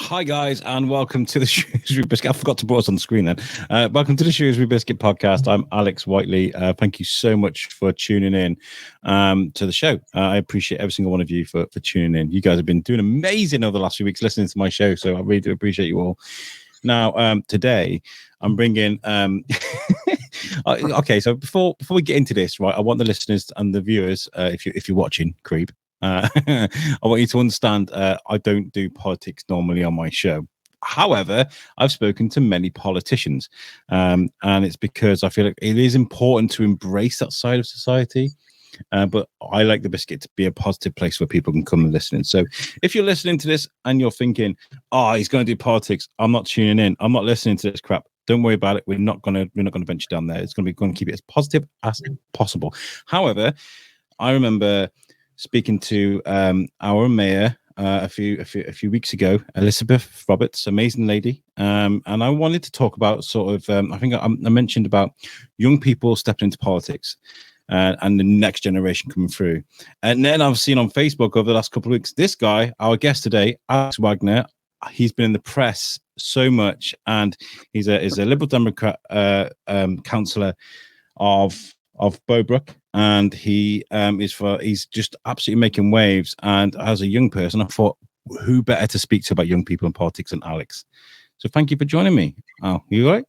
Hi guys, and welcome to the Shrewsbury Biscuit. I forgot to put us on the screen then. Welcome to the Shrewsbury Biscuit podcast. I'm Alex Whiteley. Thank you so much for tuning in to the show. I appreciate every single one of you for tuning in. You guys have been doing amazing over the last few weeks listening to my show, so I really do appreciate you all. Now, today I'm bringing. Okay, so before we get into this, right, I want the listeners and the viewers, if you're watching, creep. I want you to understand I don't do politics normally on my show. However, I've spoken to many politicians, and it's because I feel like it is important to embrace that side of society. But I like the Biscuit to be a positive place where people can come and listen. So if you're listening to this and you're thinking, oh, he's going to do politics, I'm not tuning in, I'm not listening to this crap, don't worry about it. We're not going to venture down there. It's going to keep it as positive as possible. However, I remember speaking to our mayor a few weeks ago, Elizabeth Roberts, amazing lady, and I wanted to talk about sort of I think I mentioned about young people stepping into politics and the next generation coming through. And then I've seen on Facebook over the last couple of weeks, this guy, our guest today, Alex Wagner, he's been in the press so much, and he's a Liberal Democrat councillor of Bowbrook, and he's just absolutely making waves. And as a young person, I thought, who better to speak to about young people in politics than Alex? So thank you for joining me. Oh, you all right?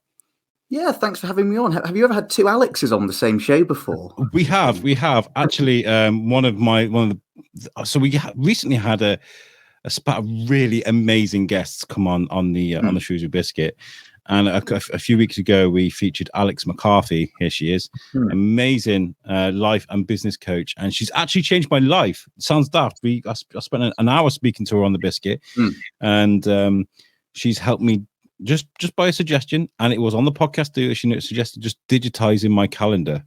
Yeah, thanks for having me on. Have you ever had two Alexes on the same show before? We have actually. So we recently had a spat of really amazing guests come on the Shrewsbury Biscuit. And a few weeks ago, we featured Alex McCarthy. Here she is, amazing life and business coach, and she's actually changed my life. It sounds daft. I spent an hour speaking to her on the Biscuit, and she's helped me just by a suggestion, and it was on the podcast too. She suggested just digitizing my calendar,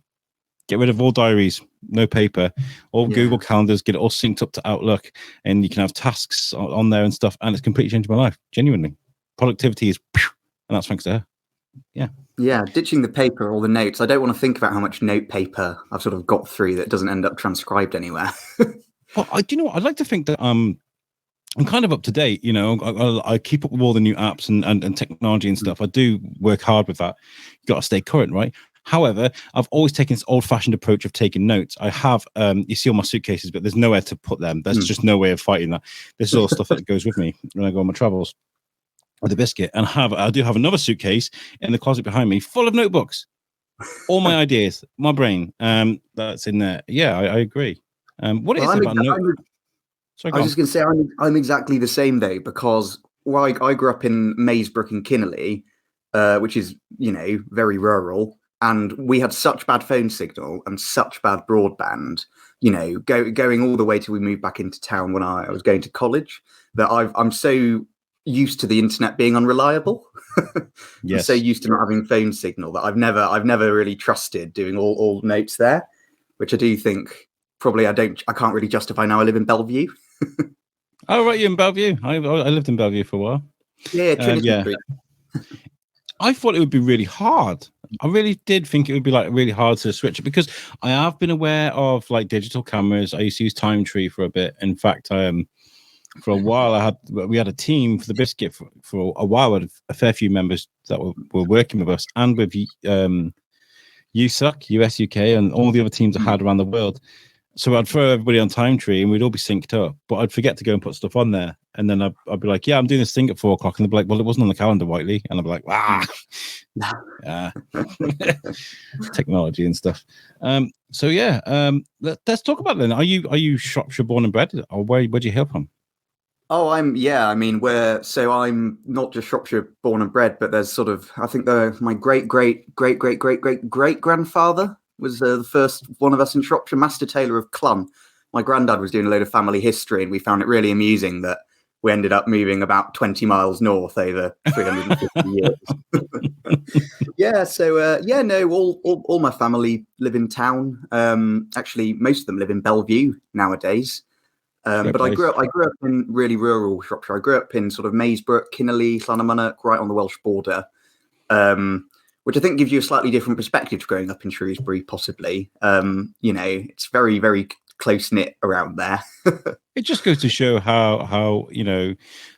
get rid of all diaries, no paper, all Google calendars, get it all synced up to Outlook, and you can have tasks on there and stuff. And it's completely changed my life. Genuinely, productivity is. And that's thanks to her. Yeah, ditching the paper or the notes. I don't want to think about how much note paper I've sort of got through that doesn't end up transcribed anywhere. Well, do you know what? I'd like to think that I'm kind of up to date. You know, I keep up with all the new apps and technology and stuff. I do work hard with that. You've got to stay current, right? However, I've always taken this old-fashioned approach of taking notes. I have, you see all my suitcases, but there's nowhere to put them. There's just no way of fighting that. This is all stuff that goes with me when I go on my travels. With the Biscuit, and I do have another suitcase in the closet behind me full of notebooks, all my ideas, my brain, that's in there. Yeah, I agree. What is it about notes? I was just going to say I'm exactly the same though, because I grew up in Maysbrook and Kinnelly, which is, you know, very rural, and we had such bad phone signal and such bad broadband, you know, going all the way till we moved back into town when I was going to college, that I'm so used to the internet being unreliable. Yes. I'm so used to not having phone signal that I've never really trusted doing all notes there, which I do think probably I can't really justify now. I live in Bellevue. Oh right, you're in Bellevue. I lived in Bellevue for a while. Yeah, Trinity. I thought it would be really hard. I really did think it would be like really hard to switch it, because I have been aware of like digital cameras. I used to use Time Tree for a bit. In fact, for a while, we had a team for the Biscuit for a while. With a fair few members that were working with us, and with USUK, US, UK, and all the other teams I had around the world. So I'd throw everybody on Time Tree, and we'd all be synced up. But I'd forget to go and put stuff on there, and then I'd be like, "Yeah, I'm doing this thing at 4:00," and they'd be like, "Well, it wasn't on the calendar, Whiteley," and I'd be like, technology and stuff. So yeah, let's talk about it then. Are you Shropshire born and bred, or where'd you hail from? Oh, I'm not just Shropshire born and bred, but there's sort of, I think my great grandfather was the first one of us in Shropshire, Master Taylor of Clun. My granddad was doing a load of family history, and we found it really amusing that we ended up moving about 20 miles north over 350 years. All my family live in town. Actually, most of them live in Bellevue nowadays. But I grew up in really rural Shropshire. I grew up in sort of Maysbrook, Kinnelly, Llanymynech, right on the Welsh border, which I think gives you a slightly different perspective to growing up in Shrewsbury, possibly. You know, it's very, very close knit around there. It just goes to show how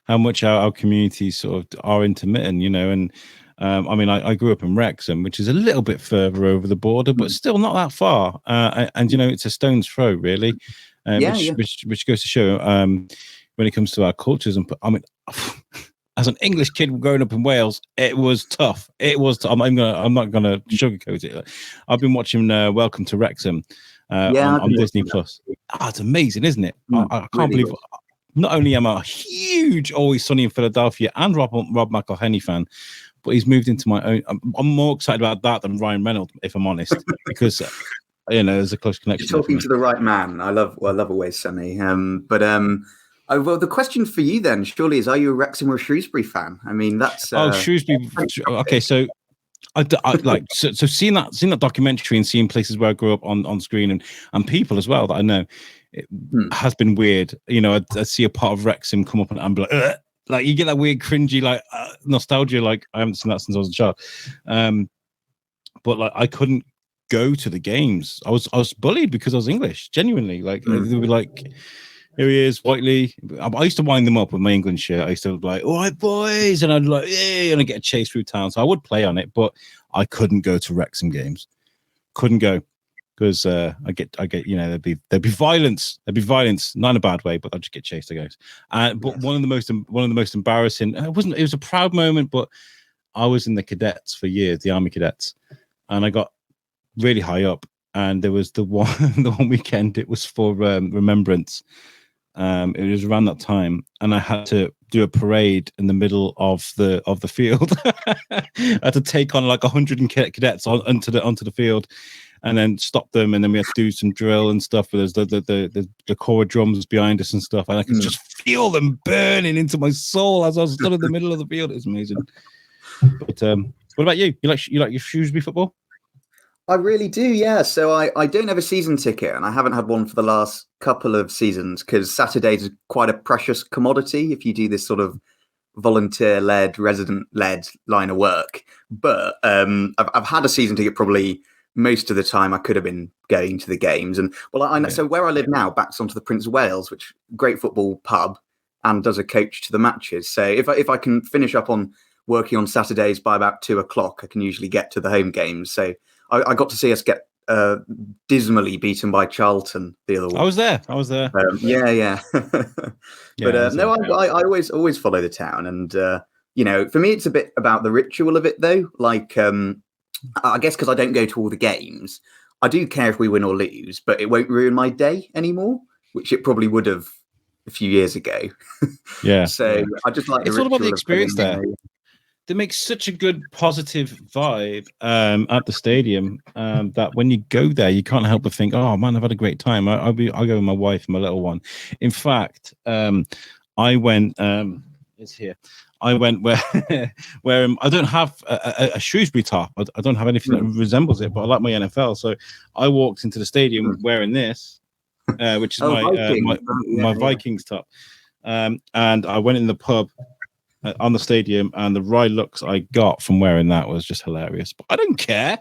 how much our communities sort of are intermittent, and I mean, I grew up in Wrexham, which is a little bit further over the border, but still not that far. And it's a stone's throw, really. Which goes to show when it comes to our cultures. And I mean, as an English kid growing up in Wales, it was tough. I'm not gonna sugarcoat it. I've been watching Welcome to Wrexham on Disney Plus. It's amazing, isn't it? I can't believe. Not only am I a huge Always Sunny in Philadelphia and Rob McElhenney fan, but he's moved into my own. I'm more excited about that than Ryan Reynolds, if I'm honest, because there's a close connection. You're talking to the right man. I love Always Sunny. Well, the question for you then, surely, is: are you a Wrexham or a Shrewsbury fan? I mean, that's Shrewsbury. Okay, so I like so seeing that documentary and seeing places where I grew up on screen and people as well that I know. It has been weird. I'd see a part of Wrexham come up and I'm like, ugh! Like you get that weird cringy nostalgia. Like I haven't seen that since I was a child. But like I couldn't go to the games. I was bullied because I was English. Genuinely, like they were like, here he is, Whiteley. I used to wind them up with my England shirt. I used to be like, all right, boys, and I'd like, yeah, and I'd get a chase through town. So I would play on it, but I couldn't go to Wrexham games. Couldn't go. Because I get there'd be violence, not in a bad way, but I'd just get chased, I guess. But one of the most embarrassing. It was a proud moment, but I was in the cadets for years, the Army cadets, and I got really high up. And there was the one weekend. It was for remembrance. It was around that time, and I had to do a parade in the middle of the field. I had to take on like 100 cadets onto the field. And then stop them, and then we had to do some drill and stuff. But there's the core drums behind us and stuff, and I could just feel them burning into my soul as I was stood in the middle of the field. It's amazing. But what about you? You like your Shrewsbury football? I really do, yeah. So I don't have a season ticket, and I haven't had one for the last couple of seasons because Saturdays are quite a precious commodity if you do this sort of volunteer-led, resident-led line of work. But I've had a season ticket probably. Most of the time I could have been going to the games. And I know, so where I live now backs onto the Prince of Wales, which great football pub, and does a coach to the matches. So if I can finish up on working on Saturdays by about 2:00, I can usually get to the home games. So I got to see us get dismally beaten by Charlton the other week. I was there. Yeah. But no, I always follow the town. And, for me, it's a bit about the ritual of it, though. Like, I guess because I don't go to all the games, I do care if we win or lose, but it won't ruin my day anymore, which it probably would have a few years ago. Yeah. So I just like it's all about the experience there. They make such a good positive vibe at the stadium that when you go there, you can't help but think, "Oh man, I've had a great time." I'll go with my wife and my little one. In fact, I went. It's here. I went where I don't have a Shrewsbury top. I don't have anything that resembles it, but I like my NFL. So I walked into the stadium wearing this, which is my Vikings top. And I went in the pub on the stadium, and the wry looks I got from wearing that was just hilarious. But I don't care.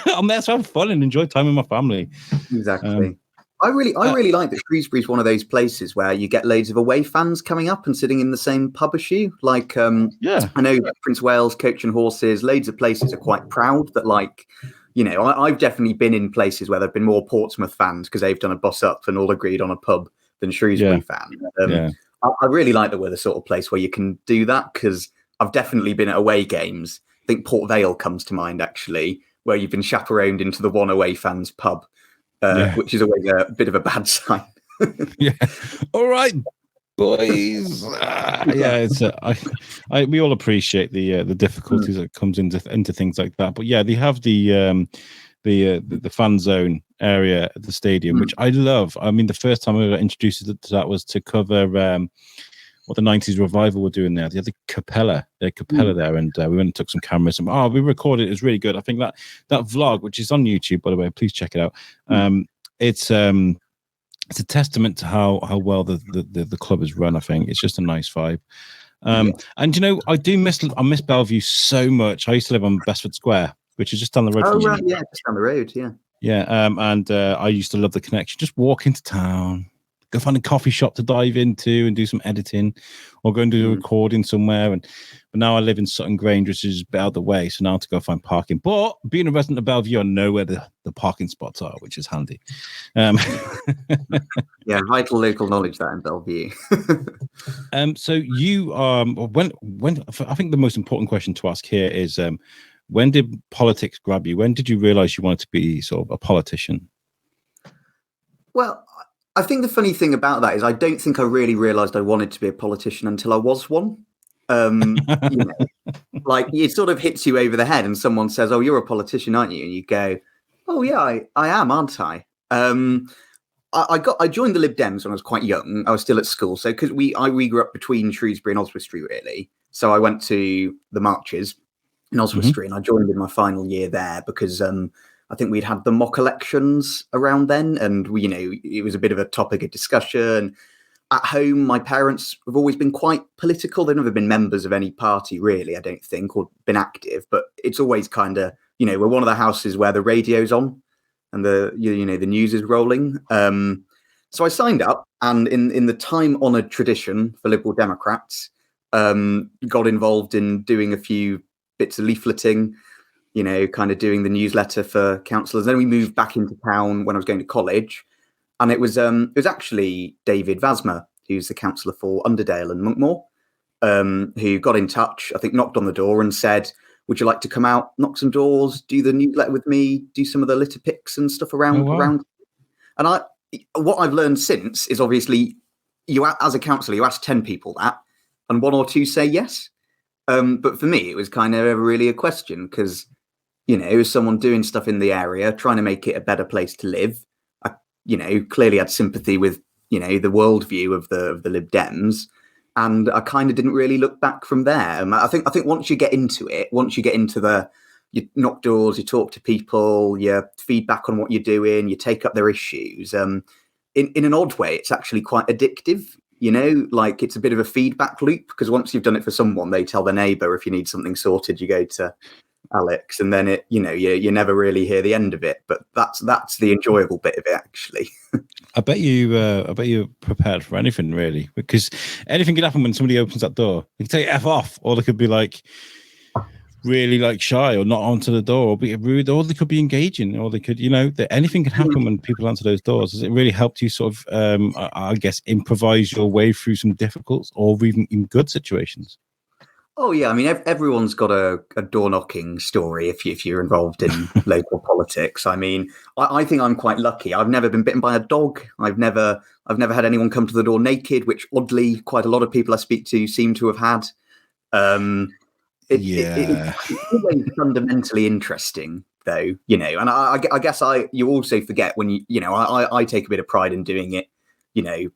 I'm there to have fun and enjoy time with my family. Exactly. I really like that Shrewsbury is one of those places where you get loads of away fans coming up and sitting in the same pub as you. Like, I know Prince Wales, Coach and Horses, loads of places are quite proud that, like, I've definitely been in places where there have been more Portsmouth fans because they've done a bus up and all agreed on a pub than Shrewsbury fans. I really like that we're the sort of place where you can do that because I've definitely been at away games. I think Port Vale comes to mind, actually, where you've been chaperoned into the one away fans pub. Which is always a bit of a bad sign. All right, boys. It's we all appreciate the difficulties that comes into things like that. But yeah, they have the fan zone area at the stadium, which I love. I mean, the first time I ever introduced it to that was to cover what the 90s revival were doing there. They had the Capella there, and we went and took some cameras. And we recorded it. It was really good. I think that vlog, which is on YouTube, by the way, please check it out. It's a testament to how well the club is run. I think it's just a nice vibe. And I miss Bellevue so much. I used to live on Bestford Square, which is just down the road. Oh right, yeah, just down the road, yeah. Yeah, and I used to love the connection. Just walk into town, go find a coffee shop to dive into and do some editing, or go and do a recording somewhere. But now I live in Sutton Grange, which is a bit out of the way, so now I have to go find parking. But being a resident of Bellevue, I know where the parking spots are, which is handy. Yeah, vital local knowledge that in Bellevue. So you when I think the most important question to ask here is when did politics grab you? When did you realize you wanted to be sort of a politician? Well, I think the funny thing about that is I don't think I really realized I wanted to be a politician until I was one. You know, like it sort of hits you over the head and someone says, "Oh, you're a politician, aren't you?" And you go, "Oh yeah, I am, aren't I?" I joined the Lib Dems when I was quite young. I was still at school, so because we grew up between Shrewsbury and Oswestry, really. So I went to the marches in Oswestry, and I joined in my final year there because I think we'd had the mock elections around then, and it was a bit of a topic of discussion. At home, my parents have always been quite political. They've never been members of any party, really, I don't think, or been active. But it's always kind of, we're one of the houses where the radio's on and the news is rolling. So I signed up, and in the time-honoured tradition for Liberal Democrats, got involved in doing a few bits of leafleting, kind of doing the newsletter for councillors. Then we moved back into town when I was going to college, and it was actually David Vasmer, who's the councillor for Underdale and Monkmore, who got in touch, I think knocked on the door and said, "Would you like to come out, knock some doors, do the newsletter with me, do some of the litter picks and stuff around?" And what I've learned since is obviously as a councillor, you ask 10 people that, and 1 or 2 say yes. But for me, it was kind of really a question because, it was someone doing stuff in the area, trying to make it a better place to live. I, clearly had sympathy with, the worldview of the Lib Dems. And I kind of didn't really look back from there. I think once you get into it, you knock doors, you talk to people, you feedback on what you're doing, you take up their issues. In an odd way, it's actually quite addictive. Like it's a bit of a feedback loop because once you've done it for someone, they tell their neighbour. If you need something sorted, you go to Alex, and then you never really hear the end of it. But that's the enjoyable bit of it, actually. I bet you're prepared for anything, really, because anything could happen when somebody opens that door. They could take F off, or they could be like really like shy or not onto the door or be rude, or they could be engaging, or they could, anything can happen when people answer those doors. Has it really helped you sort of, I guess, improvise your way through some difficult or even in good situations? Oh yeah, I mean everyone's got a door knocking story if you're involved in local politics. I mean, I think I'm quite lucky. I've never been bitten by a dog. I've never had anyone come to the door naked, which oddly quite a lot of people I speak to seem to have had. It's always fundamentally interesting, though, and I guess you also forget when I take a bit of pride in doing it,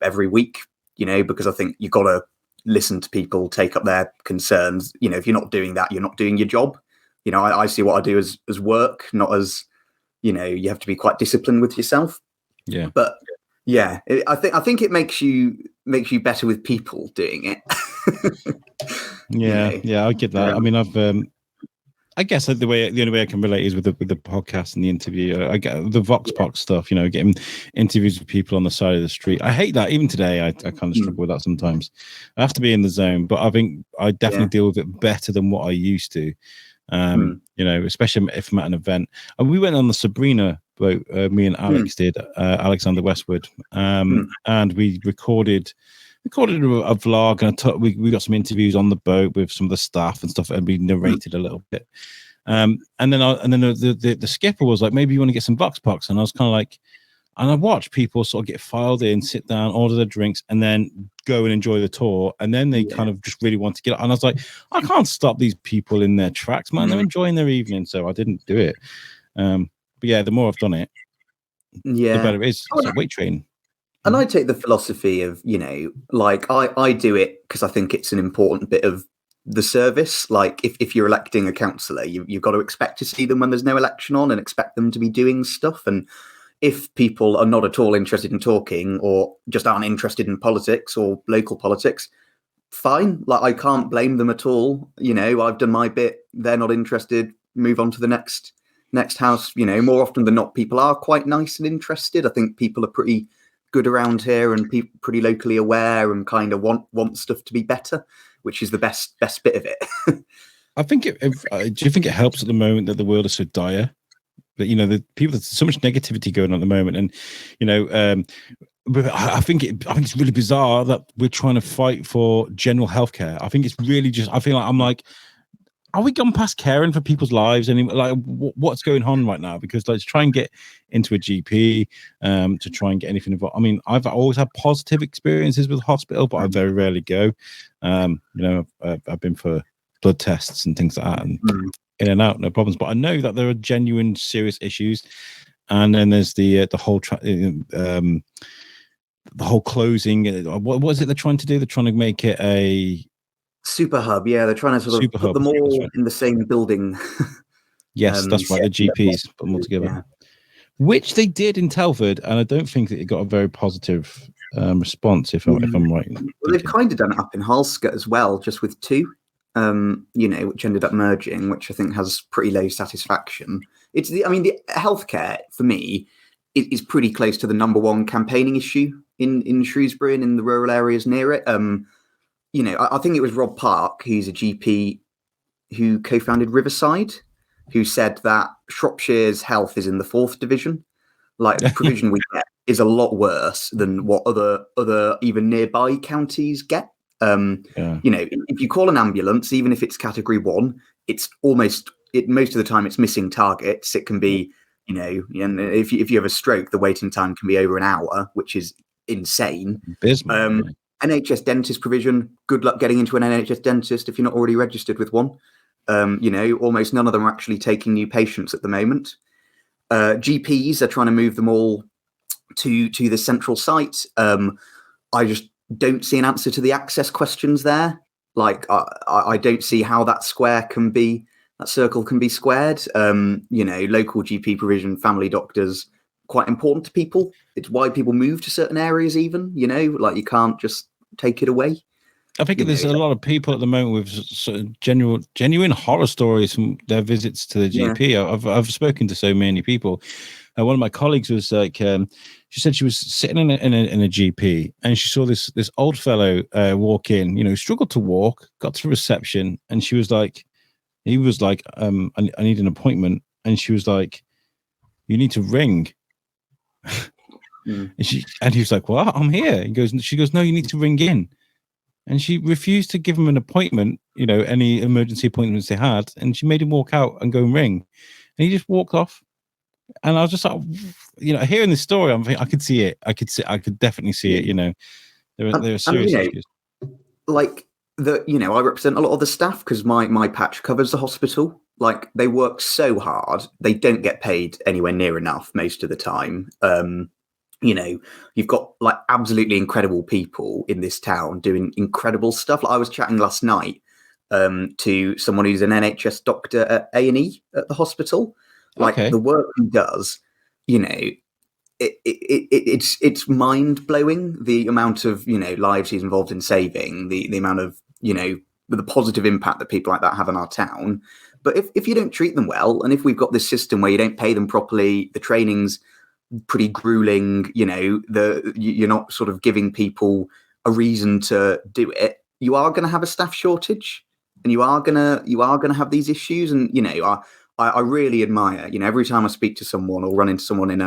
every week, because I think you've got to listen to people, take up their concerns. If you're not doing that, you're not doing your job. I see what I do as work, not as, you have to be quite disciplined with yourself. Yeah. But yeah, I think it makes you better with people doing it. Yeah, I get that. I mean, I guess the only way I can relate is with the podcast and the interview. I get the Vox Pop stuff, getting interviews with people on the side of the street. I hate that. Even today, I kind of struggle with that sometimes. I have to be in the zone, but I think I definitely deal with it better than what I used to. Especially if I'm at an event. And we went on the Sabrina boat. Me and Alex did, Alexander Westwood, and we recorded a vlog, and we got some interviews on the boat with some of the staff and stuff, and we narrated a little bit. And then the skipper was like, maybe you want to get some Vox Pops, and I was kind of like, and I watched people sort of get filed in, sit down, order their drinks, and then go and enjoy the tour. And then they kind of just really want to get up. And I was like, I can't stop these people in their tracks, man. They're enjoying their evening, so I didn't do it. But yeah, the more I've done it, the better it is. It's like weight training. And I take the philosophy of, like I do it because I think it's an important bit of the service. Like if you're electing a councillor, you've got to expect to see them when there's no election on and expect them to be doing stuff. And if people are not at all interested in talking or just aren't interested in politics or local politics, fine. Like I can't blame them at all. I've done my bit. They're not interested. Move on to the next next house. More often than not, people are quite nice and interested. I think people are pretty good around here and pretty locally aware and kind of want stuff to be better, which is the best bit of it. I think do you think it helps at the moment that the world is so dire? That the people, there's so much negativity going on at the moment, and but I think it's really bizarre that we're trying to fight for general healthcare. I think it's really just. I feel like I'm like, are we gone past caring for people's lives? And like, what's going on right now? Because let's try and get into a GP to try and get anything involved. I mean, I've always had positive experiences with the hospital, but I very rarely go. I've been for blood tests and things like that, and in and out, no problems. But I know that there are genuine, serious issues. And then there's the whole closing. What is it they're trying to do? They're trying to make it a super hub. Yeah, they're trying to sort of put them all in the same building. Yes, that's right. The GPs put them all together, which they did in Telford, and I don't think that it got a very positive response. If I'm right, well, they've kind of done it up in Halscott as well, just with 2. Which ended up merging, which I think has pretty low satisfaction. The healthcare for me is pretty close to the number one campaigning issue in Shrewsbury and in the rural areas near it. I think it was Rob Park, who's a GP who co-founded Riverside, who said that Shropshire's health is in the 4th division. Like the provision we get is a lot worse than what other even nearby counties get. If you call an ambulance, even if it's category 1, it's most of the time it's missing targets. It can be, and if you have a stroke, the waiting time can be over an hour, which is insane. NHS dentist provision, good luck getting into an NHS dentist if you're not already registered with one. Almost none of them are actually taking new patients at the moment. GPs are trying to move them all to the central site. I just don't see an answer to the access questions there. Like I don't see how that circle can be squared. Local GP provision, family doctors, quite important to people. It's why people move to certain areas even, like you can't just take it away. I think there's a lot of people at the moment with sort of genuine horror stories from their visits to the GP. I've spoken to so many people. One of my colleagues was like, she said she was sitting in a GP and she saw this old fellow walk in, struggled to walk, got to reception, and he was like, I need an appointment. And she was like, you need to ring. And he was like, well, I'm here. She goes, no, you need to ring in. And she refused to give him an appointment, any emergency appointments they had. And she made him walk out and go and ring. And he just walked off. And I was just like, hearing this story, I'm thinking, I could see it. I could definitely see it. There are serious issues. Like I represent a lot of the staff because my patch covers the hospital. Like they work so hard, they don't get paid anywhere near enough most of the time. You've got like absolutely incredible people in this town doing incredible stuff. Like, I was chatting last night to someone who's an NHS doctor at A&E at the hospital. Like the work he does, it's mind blowing. The amount of lives he's involved in saving, the amount of the positive impact that people like that have on our town. But if you don't treat them well, and if we've got this system where you don't pay them properly, the training's pretty grueling, you're not sort of giving people a reason to do it, you are going to have a staff shortage, and you are going to have these issues. And I really admire, every time I speak to someone or run into someone in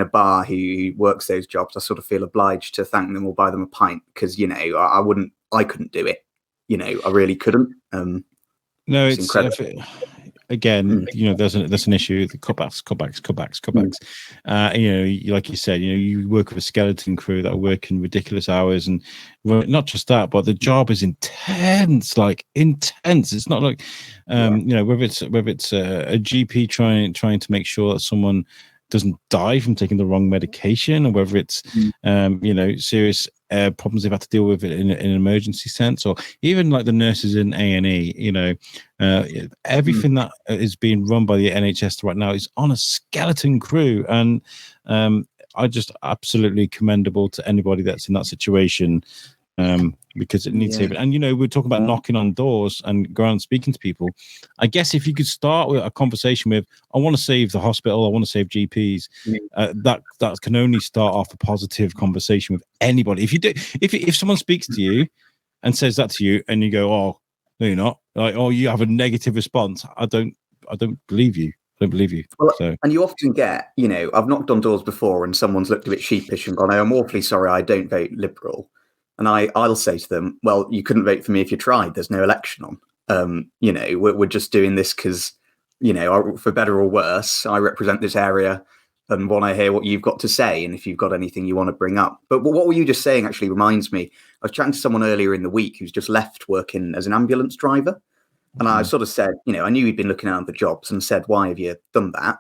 a bar who works those jobs, I sort of feel obliged to thank them or buy them a pint because I couldn't do it. I really couldn't. No, it's incredible. Again, there's an issue. The cutbacks. Like you said, you work with a skeleton crew that are working ridiculous hours, and not just that, but the job is intense. Like intense. It's not like, whether it's a GP trying to make sure that someone doesn't die from taking the wrong medication, or whether it's serious problems they've had to deal with it in an emergency sense, or even like the nurses in A&E. Everything that is being run by the NHS right now is on a skeleton crew, and I just absolutely commendable to anybody that's in that situation. because it needs saving. And we're talking about knocking on doors and going and speaking to people. I guess if you could start with a conversation with, I want to save the hospital, I want to save GPs, that can only start off a positive conversation with anybody. If someone speaks to you and says that to you, and you go, "Oh, no, you're not," like, "Oh, you have a negative response," I don't believe you. I don't believe you. Well, and you often get, I've knocked on doors before and someone's looked a bit sheepish and gone, "I'm awfully sorry, I don't vote Liberal." And I'll say to them, "Well, you couldn't vote for me if you tried. There's no election on. We're just doing this because, for better or worse, I represent this area and want to hear what you've got to say. And if you've got anything you want to bring up." But what were you just saying actually reminds me. I was chatting to someone earlier in the week who's just left working as an ambulance driver. And I sort of said, I knew he'd been looking around for jobs, and said, "Why have you done that?"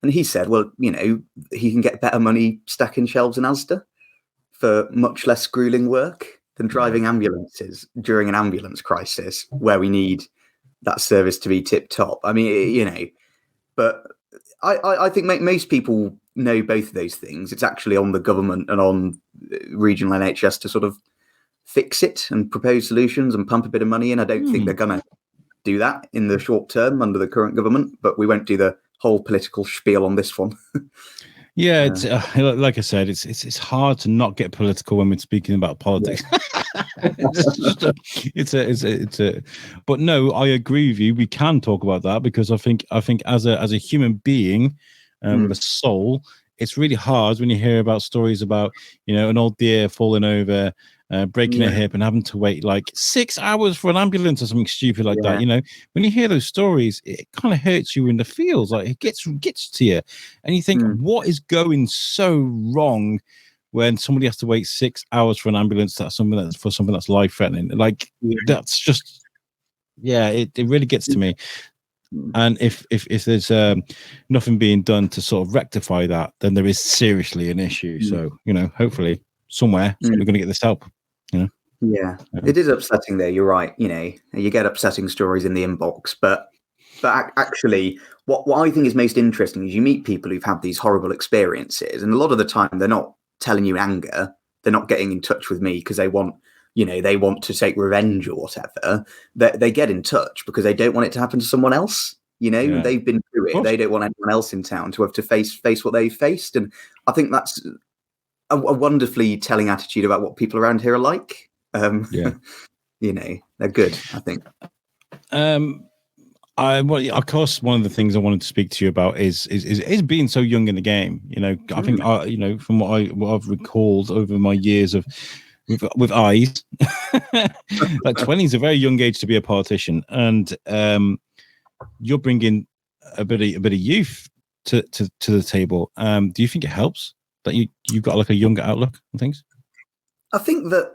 And he said, "Well, he can get better money stacking shelves in Asda for much less grueling work than driving ambulances during an ambulance crisis where we need that service to be tip top." I mean, but I think most people know both of those things. It's actually on the government and on regional NHS to sort of fix it and propose solutions and pump a bit of money in. I don't think they're going to do that in the short term under the current government, but we won't do the whole political spiel on this one. Yeah, it's like I said, it's hard to not get political when we're speaking about politics. But no, I agree with you. We can talk about that because I think as a human being with a soul, it's really hard when you hear about stories about an old deer falling over, breaking a hip and having to wait like 6 hours for an ambulance or something stupid like that. When you hear those stories, it kind of hurts you in the feels. Like it gets to you, and you think, what is going so wrong when somebody has to wait 6 hours for an ambulance? That's something that's life threatening. Like that's just, it really gets to me. And if there's nothing being done to sort of rectify that, then there is seriously an issue. So hopefully somewhere we're going to get this help. Yeah, it is upsetting though. You're right. You get upsetting stories in the inbox, but actually, what I think is most interesting is you meet people who've had these horrible experiences, and a lot of the time they're not telling you anger. They're not getting in touch with me because they want, they want to take revenge or whatever. They get in touch because they don't want it to happen to someone else. They've been through it. They don't want anyone else in town to have to face what they've faced, and I think that's a wonderfully telling attitude about what people around here are like. They're good, I think. Of course, one of the things I wanted to speak to you about is being so young in the game. I think from what I've recalled over my years of with eyes, like 20 is a very young age to be a politician, and you're bringing a bit of youth to the table. Do you think it helps that you've got like a younger outlook on things? I think that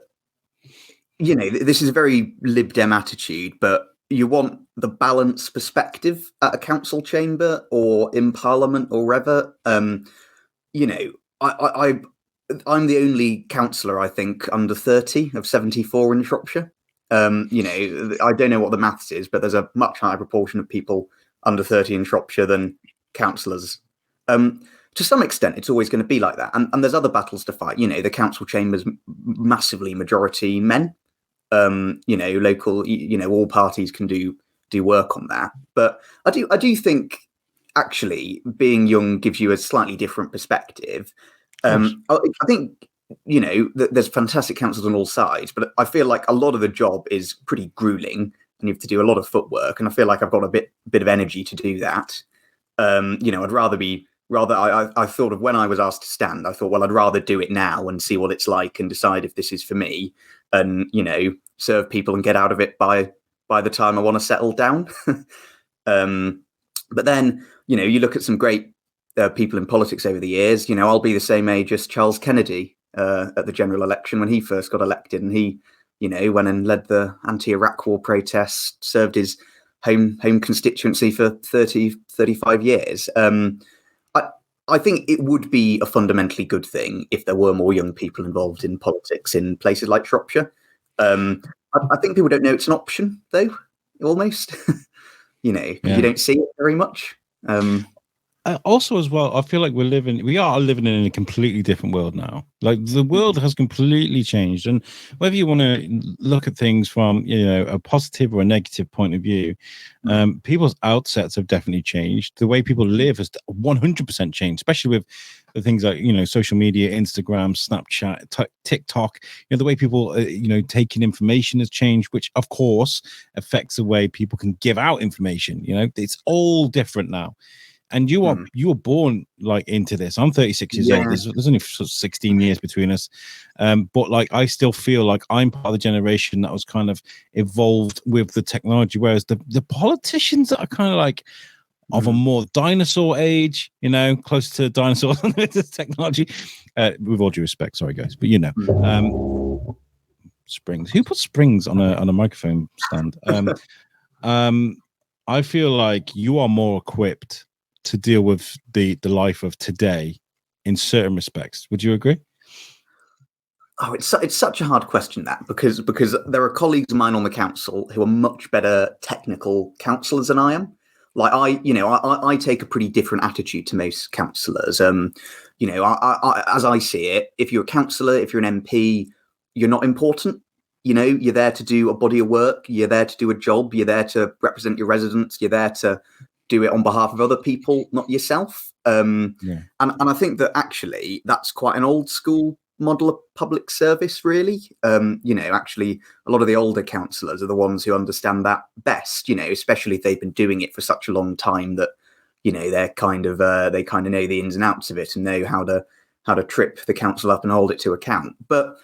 this is a very Lib Dem attitude, but you want the balanced perspective at a council chamber or in Parliament or wherever. I'm the only councillor, I think, under 30 of 74 in Shropshire. I don't know what the maths is, but there's a much higher proportion of people under 30 in Shropshire than councillors. To some extent, it's always going to be like that. And there's other battles to fight. The council chamber's massively majority men. Local, all parties can do work on that. But I do think actually being young gives you a slightly different perspective. I think, there's fantastic councils on all sides, but I feel like a lot of the job is pretty grueling and you have to do a lot of footwork. And I feel like I've got a bit of energy to do that. I'd rather I thought of when I was asked to stand, I thought, well, I'd rather do it now and see what it's like and decide if this is for me and, serve people and get out of it by the time I want to settle down. But then, you look at some great people in politics over the years. I'll be the same age as Charles Kennedy at the general election when he first got elected, and he, went and led the anti-Iraq war protests, served his home constituency for 35 years. I think it would be a fundamentally good thing if there were more young people involved in politics in places like Shropshire. I think people don't know it's an option, though, almost. You don't see it very much. Also, as well, I feel like we are living in a completely different world now. Like the world has completely changed, and whether you want to look at things from a positive or a negative point of view, people's outsets have definitely changed. The way people live has 100% changed, especially with the things like social media, Instagram, Snapchat, TikTok. The way people taking information has changed, which of course affects the way people can give out information. It's all different now. And you were born like into this. I'm 36 years old. There's only 16 years between us, but like I still feel like I'm part of the generation that was kind of evolved with the technology, whereas the politicians that are kind of like of a more dinosaur age, closer to dinosaurs than this technology. With all due respect, sorry guys, but springs. Who put springs on a microphone stand? I feel like you are more equipped to deal with the life of today in certain respects. Would you agree? Oh, it's such a hard question, that, because there are colleagues of mine on the council who are much better technical councillors than I am. Like I take a pretty different attitude to most councillors. I, as I see it, if you're a councillor, if you're an MP, you're not important. You're there to do a body of work. You're there to do a job. You're there to represent your residents. You're there to do it on behalf of other people, not yourself. And I think that actually that's quite an old school model of public service, really. Actually a lot of the older councillors are the ones who understand that best, especially if they've been doing it for such a long time that, they're kind of they kind of know the ins and outs of it and know how to trip the council up and hold it to account. But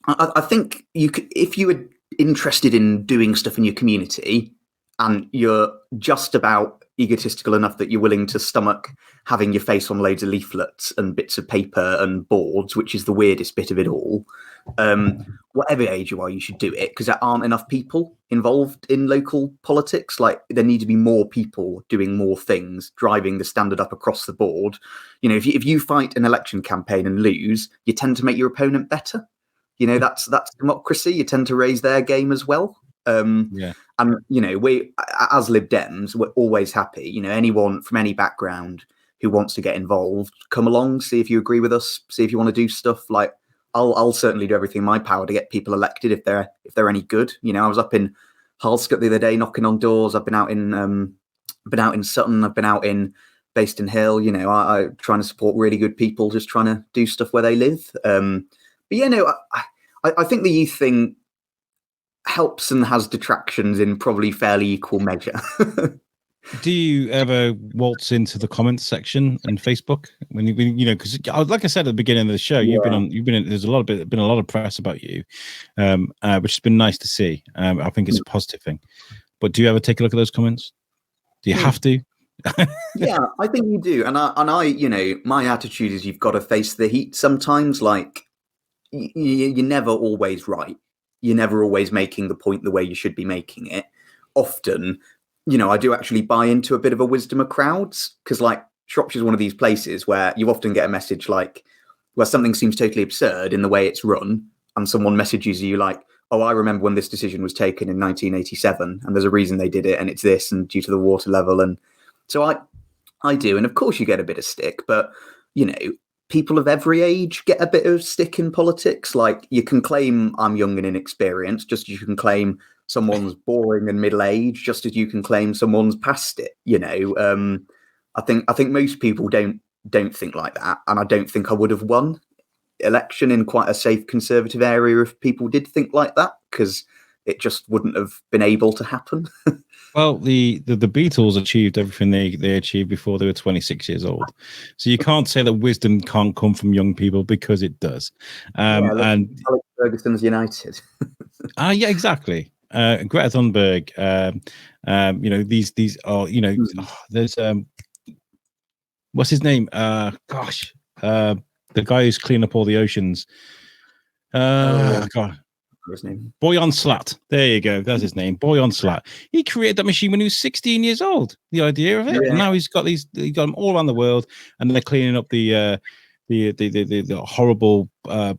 I think you could, if you were interested in doing stuff in your community and you're just about egotistical enough that you're willing to stomach having your face on loads of leaflets and bits of paper and boards, which is the weirdest bit of it all, whatever age you are, you should do it, because there aren't enough people involved in local politics. Like, there need to be more people doing more things, driving the standard up across the board. If you fight an election campaign and lose, you tend to make your opponent better. That's democracy. You tend to raise their game as well. And we, as Lib Dems, we're always happy. Anyone from any background who wants to get involved, come along, see if you agree with us, see if you want to do stuff. Like, I'll certainly do everything in my power to get people elected if they're any good. I was up in Harlescott the other day knocking on doors. I've been out in Sutton. I've been out in Baston Hill. I trying to support really good people, just trying to do stuff where they live. I think the youth thing helps and has detractions in probably fairly equal measure. Do you ever waltz into the comments section on Facebook when because like I said at the beginning of the show, you've been there's been a lot of press about you, which has been nice to see. I think it's a positive thing. But do you ever take a look at those comments? Do you have to? Yeah, I think you do. And I my attitude is you've got to face the heat sometimes. Like, you're never always right. You're never always making the point the way you should be making it. Often, I do actually buy into a bit of a wisdom of crowds, because like Shropshire is one of these places where you often get a message like, where something seems totally absurd in the way it's run, and someone messages you like, oh, I remember when this decision was taken in 1987 and there's a reason they did it, and it's this, and due to the water level. And so I do. And of course you get a bit of stick, but people of every age get a bit of stick in politics. Like, you can claim I'm young and inexperienced, just as you can claim someone's boring and middle-aged, just as you can claim someone's past it. I think most people don't think like that, and I don't think I would have won election in quite a safe conservative area if people did think like that, because it just wouldn't have been able to happen. Well, the Beatles achieved everything they achieved before they were 26 years old. So you can't say that wisdom can't come from young people, because it does. And Alex Ferguson's United. Yeah, exactly. Greta Thunberg. These are there's what's his name? The guy who's cleaning up all the oceans. God. His name. Boyan Slat. There you go. That's his name. Boyan Slat. He created that machine when he was 16 years old. The idea of it, and now he's got them all around the world, and they're cleaning up the horrible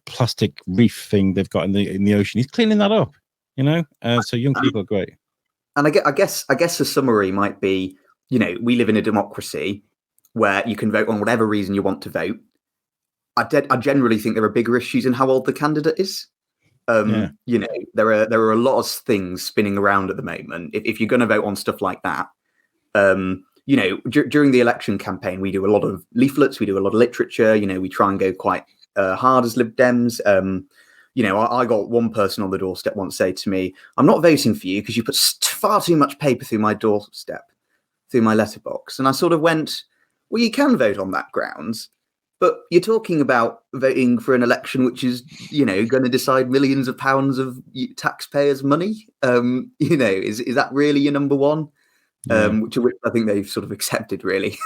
plastic reef thing they've got in the ocean. He's cleaning that up. So young people are great. And I guess a summary might be, we live in a democracy where you can vote on whatever reason you want to vote. I generally think there are bigger issues in how old the candidate is. There are a lot of things spinning around at the moment. If you're going to vote on stuff like that, during the election campaign, we do a lot of leaflets, we do a lot of literature. We try and go quite hard as Lib Dems. I got one person on the doorstep once say to me, "I'm not voting for you because you put far too much paper through my doorstep, through my letterbox." And I sort of went, "Well, you can vote on that grounds, but you're talking about voting for an election which is, going to decide millions of pounds of taxpayers' money. Is that really your number one?" Which I think they've sort of accepted, really.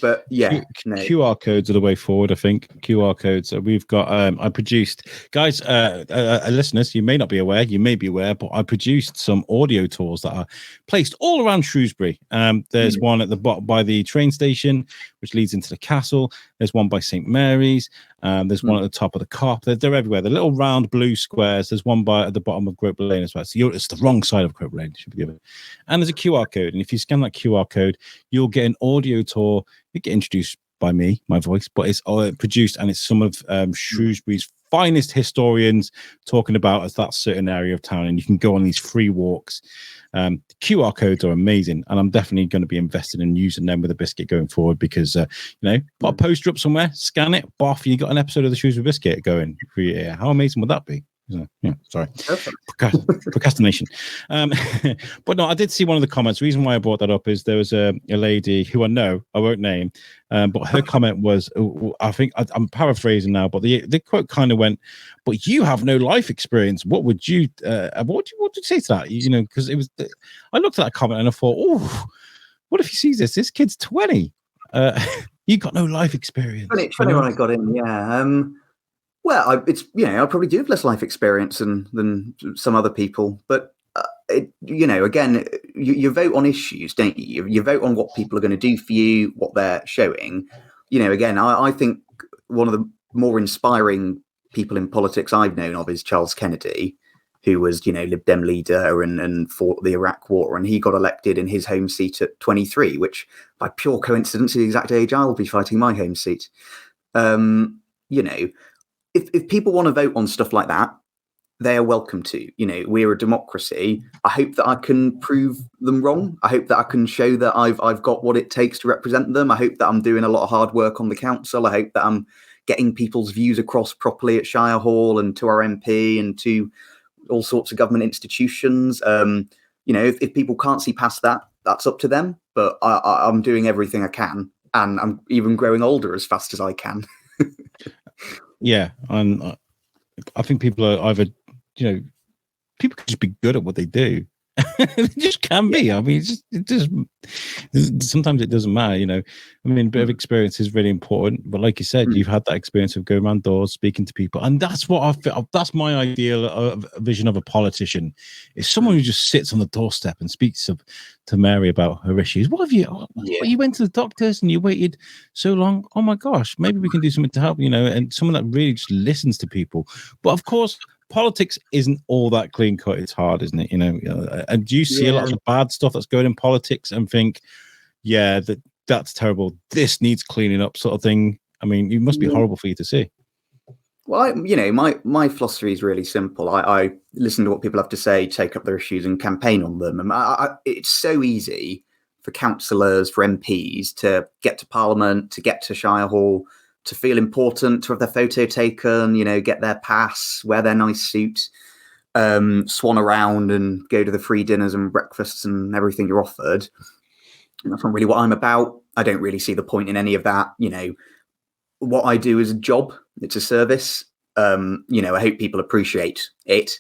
But QR codes are the way forward. I think QR codes. We've got. I produced, guys, listeners. You may not be aware. You may be aware, but I produced some audio tours that are placed all around Shrewsbury. There's one at the bottom by the train station, which leads into the castle. There's one by St Mary's. There's one at the top of the Cop. They're everywhere. The little round blue squares. There's one at the bottom of Grope Lane as well. So it's the wrong side of Grope Lane. Should be given. And there's a QR code. And if you scan that QR code, you'll get an audio tour. You get introduced by me, my voice, but it's all produced, and it's some of Shrewsbury's finest historians talking about that certain area of town. And you can go on these free walks. QR codes are amazing, and I'm definitely going to be invested in using them with a biscuit going forward because put a poster up somewhere, scan it, boff, you got an episode of the Shrewsbury Biscuit going for you. Yeah, how amazing would that be? Sorry, procrastination. But no, I did see one of the comments. The reason why I brought that up is there was a lady who I know, I won't name, but her comment was, I think I'm paraphrasing now, but the quote kind of went, "But you have no life experience. What would you what would you say to that?" Because it was, I looked at that comment and I thought, "Oh, what if he sees this? This kid's 20. You got no life experience." Funny when I got in, yeah. Well, I probably do have less life experience than some other people, but again, you vote on issues, don't you? You vote on what people are going to do for you, what they're showing. Again, I think one of the more inspiring people in politics I've known of is Charles Kennedy, who was, Lib Dem leader and fought the Iraq War, and he got elected in his home seat at 23, which by pure coincidence is the exact age I'll be fighting my home seat. If people want to vote on stuff like that, they are welcome to. We're a democracy. I hope that I can prove them wrong. I hope that I can show that I've got what it takes to represent them. I hope that I'm doing a lot of hard work on the council. I hope that I'm getting people's views across properly at Shire Hall and to our MP and to all sorts of government institutions. If people can't see past that, that's up to them. But I'm doing everything I can, and I'm even growing older as fast as I can. Yeah, and I think people are either, people can just be good at what they do. They just can be. I mean, it just sometimes it doesn't matter. I mean, a bit of experience is really important. But like you said, you've had that experience of going around doors, speaking to people, and that's what I feel. That's my ideal vision of a politician: is someone who just sits on the doorstep and speaks to Mary about her issues. What have you? You went to the doctors and you waited so long. Oh my gosh, maybe we can do something to help. And someone that really just listens to people. But of course, politics isn't all that clean cut. It's hard, isn't it? And do you see a lot of the bad stuff that's going in politics and think, yeah, that's terrible, this needs cleaning up, sort of thing? I mean, it must be horrible for you to see. Well, my philosophy is really simple. I listen to what people have to say, take up their issues and campaign on them. And it's so easy for councillors, for MPs to get to Parliament, to get to Shire Hall, to feel important, to have their photo taken, get their pass, wear their nice suit, swan around and go to the free dinners and breakfasts and everything you're offered. And that's not really what I'm about. I don't really see the point in any of that. What I do is a job. It's a service. I hope people appreciate it.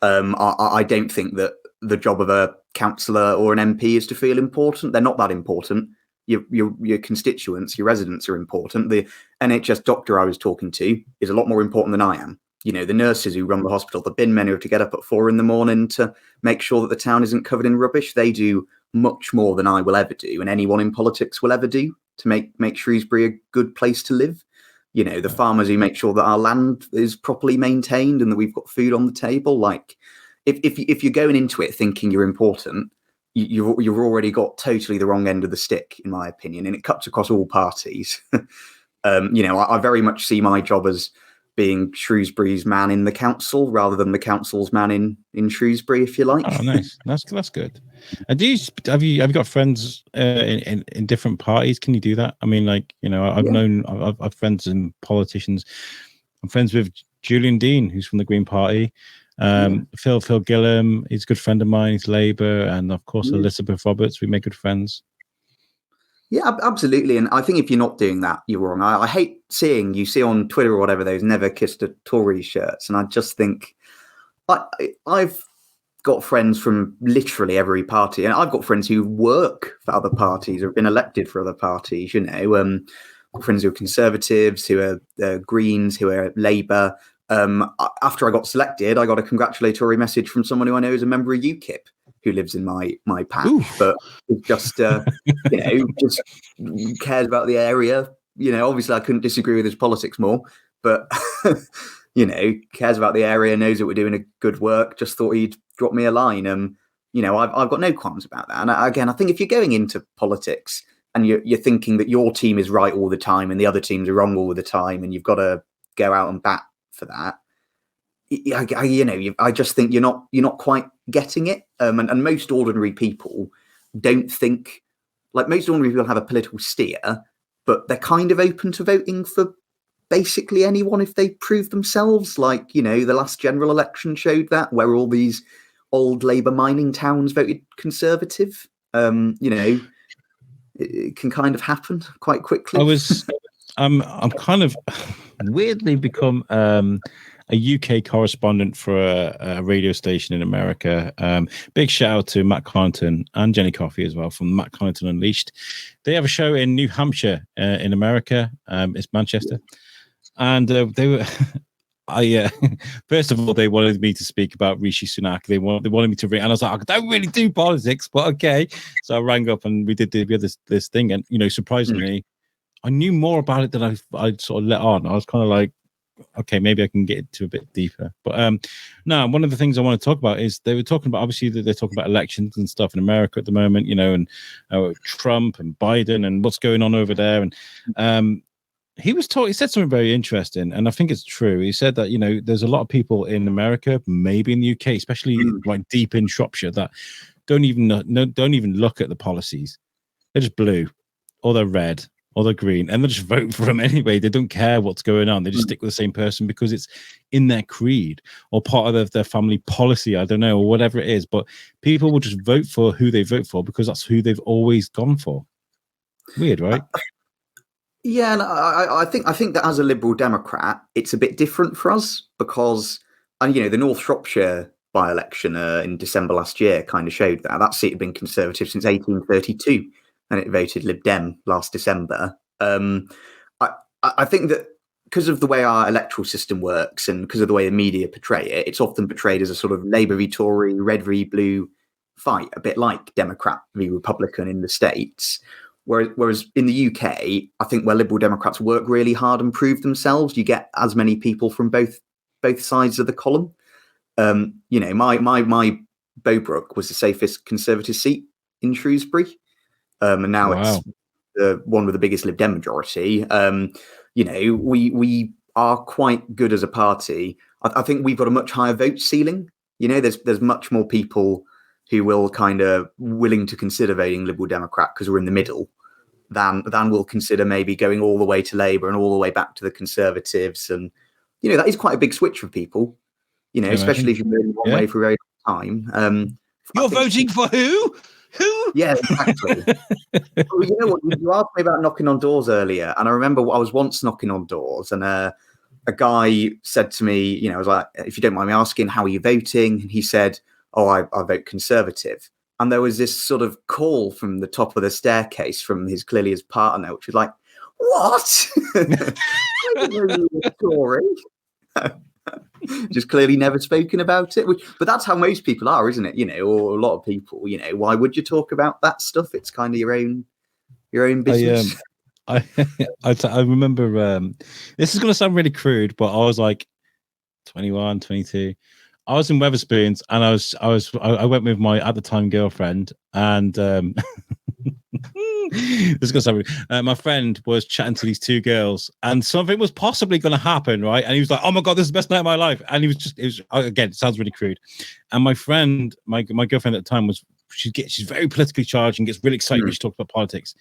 I don't think that the job of a councillor or an MP is to feel important. They're not that important. Your constituents, your residents are important. The NHS doctor I was talking to is a lot more important than I am. The nurses who run the hospital, the bin men who have to get up at 4 a.m. to make sure that the town isn't covered in rubbish, they do much more than I will ever do, and anyone in politics will ever do, to make Shrewsbury a good place to live. The farmers who make sure that our land is properly maintained and that we've got food on the table. Like, if you're going into it thinking you're important, you've already got totally the wrong end of the stick, in my opinion, and it cuts across all parties. I very much see my job as being Shrewsbury's man in the council rather than the council's man in Shrewsbury, if you like. Oh, nice. That's good. And have you got friends in different parties? Can you do that? I mean, like, I've friends and politicians. I'm friends with Julian Dean, who's from the Green Party. Phil Gillam, he's a good friend of mine. He's Labour, and of course Elizabeth Roberts. We make good friends. Yeah, absolutely. And I think if you're not doing that, you're wrong. I hate seeing you see on Twitter or whatever those never kissed a Tory shirts. And I just think I've got friends from literally every party. And I've got friends who work for other parties or have been elected for other parties, got friends who are Conservatives, who are Greens, who are Labour. After I got selected, I got a congratulatory message from someone who I know is a member of UKIP, who lives in my patch. Oof. But just just cares about the area. Obviously I couldn't disagree with his politics more, but cares about the area, knows that we're doing a good work. Just thought he'd drop me a line. I've got no qualms about that. And again, I think if you're going into politics and you're thinking that your team is right all the time and the other teams are wrong all the time, and you've got to go out and bat for that, I just think you're not quite getting it. And most ordinary people don't think, like, most ordinary people have a political steer, but they're kind of open to voting for basically anyone if they prove themselves. Like, the last general election showed that, where all these old Labour mining towns voted Conservative. It can kind of happen quite quickly. I'm kind of weirdly become a UK correspondent for a radio station in America. Big shout out to Matt Connaughton and Jenny Coffey as well from Matt Connaughton Unleashed. They have a show in New Hampshire in America. It's Manchester. And they were... first of all, they wanted me to speak about Rishi Sunak. They wanted me to ring, and I was like, I don't really do politics, but okay. So I rang up and we did this thing, and surprisingly, I knew more about it than I'd sort of let on. I was kind of like, okay, maybe I can get into a bit deeper. But no, one of the things I want to talk about is they were talking about, obviously, they're talking about elections and stuff in America at the moment, and Trump and Biden and what's going on over there, and he said something very interesting, and I think it's true. He said that there's a lot of people in America, maybe in the UK, especially like deep in Shropshire, that don't even look at the policies. They're just blue, or they're red, or they're green, and they just vote for them anyway. They don't care what's going on. They just stick with the same person because it's in their creed or part of their family policy. I don't know, or whatever it is. But people will just vote for who they vote for because that's who they've always gone for. Weird, right? Yeah, and I think that as a Liberal Democrat, it's a bit different for us because, the North Shropshire by-election in December last year kind of showed that seat had been Conservative since 1832, and it voted Lib Dem last December. I think that because of the way our electoral system works and because of the way the media portray it, it's often portrayed as a sort of Labour v Tory, red v blue fight, a bit like Democrat v Republican in the States. Whereas in the UK, I think where Liberal Democrats work really hard and prove themselves, you get as many people from both sides of the column. My Bowbrook was the safest Conservative seat in Shrewsbury, and now it's the one with the biggest Lib Dem majority. We are quite good as a party. I think we've got a much higher vote ceiling. There's much more people who will kind of willing to consider voting Liberal Democrat because we're in the middle than will consider maybe going all the way to Labour and all the way back to the Conservatives. And, that is quite a big switch for people, especially if you've been one way for a very long time. You're voting for who? Who? Yeah, exactly. Well, you know what? You asked me about knocking on doors earlier. And I remember I was once knocking on doors and a guy said to me, I was like, if you don't mind me asking, how are you voting? And he said, oh, I vote Conservative. And there was this sort of call from the top of the staircase from clearly his partner, which was like, what? I didn't know you were a Tory. Just clearly never spoken about it. But that's how most people are, isn't it? Or a lot of people, why would you talk about that stuff? It's kind of your own business. I remember, this is going to sound really crude, but I was like 21, 22. I was in Wetherspoons, and I went with my at the time girlfriend, and this is gonna sound my friend was chatting to these two girls, and something was possibly going to happen, right? And he was like, "Oh my god, this is the best night of my life!" And it was again, it sounds really crude. And my friend, my girlfriend at the time she's very politically charged and gets really excited when she talks about politics.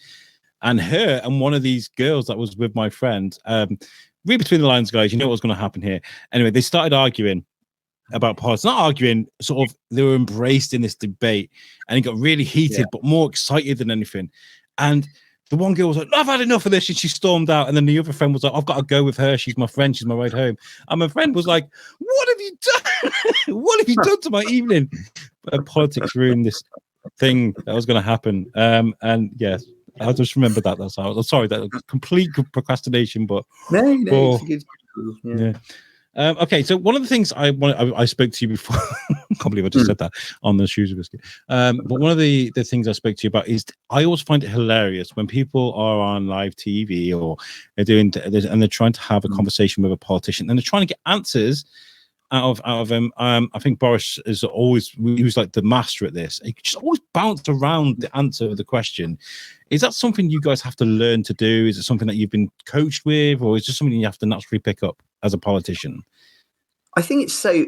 And her and one of these girls that was with my friend, read between the lines, guys. You know what's going to happen here. Anyway, they started arguing about politics, not arguing, sort of, they were embraced in this debate, and it got really heated, but more excited than anything. And the one girl was like, "I've had enough of this," and she stormed out. And then the other friend was like, "I've got to go with her. She's my friend. She's my ride home." And my friend was like, "What have you done? What have you done to my evening?" Politics ruined this thing that was going to happen. And yes, I just remember that. That's how. I'm sorry, that was complete procrastination, but no, yeah. Okay, so one of the things I spoke to you before, I can't believe I just said that on the Shrewsbury Biscuit. But one of the things I spoke to you about is I always find it hilarious when people are on live TV or they're doing and they're trying to have a conversation with a politician and they're trying to get answers out of him. I think Boris is always, he was like the master at this. He just always bounced around the answer of the question. Is that something you guys have to learn to do? Is it something that you've been coached with, or is it just something you have to naturally pick up as a politician? I think it's so.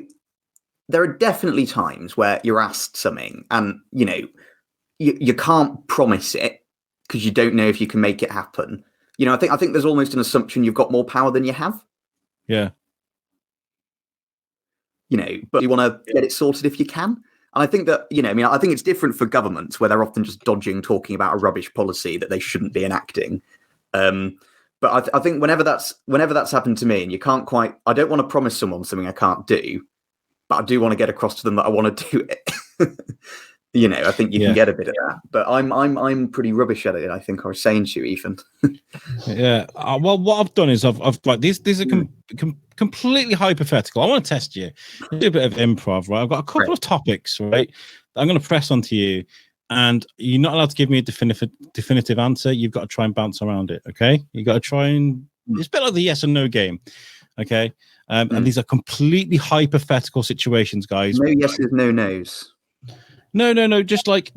There are definitely times where you're asked something, and you can't promise it because you don't know if you can make it happen. I think there's almost an assumption you've got more power than you have. Yeah. But you want to get it sorted if you can. And I think that, I think it's different for governments where they're often just dodging, talking about a rubbish policy that they shouldn't be enacting. But I think whenever that's happened to me, and you can't quite, I don't want to promise someone something I can't do, but I do want to get across to them that I want to do it. I think you can get a bit of that, but I'm pretty rubbish at it. I think I was saying to you, Ethan. Yeah. Well, what I've done is I've like these are completely hypothetical. I want to test you. Do a bit of improv, right? I've got a couple of topics, right? I'm going to press onto you, and you're not allowed to give me a definitive answer. You've got to try and bounce around it. Okay? You got to try and it's a bit like the yes and no game. Okay. And these are completely hypothetical situations, guys. No yeses, no nos. No. Just like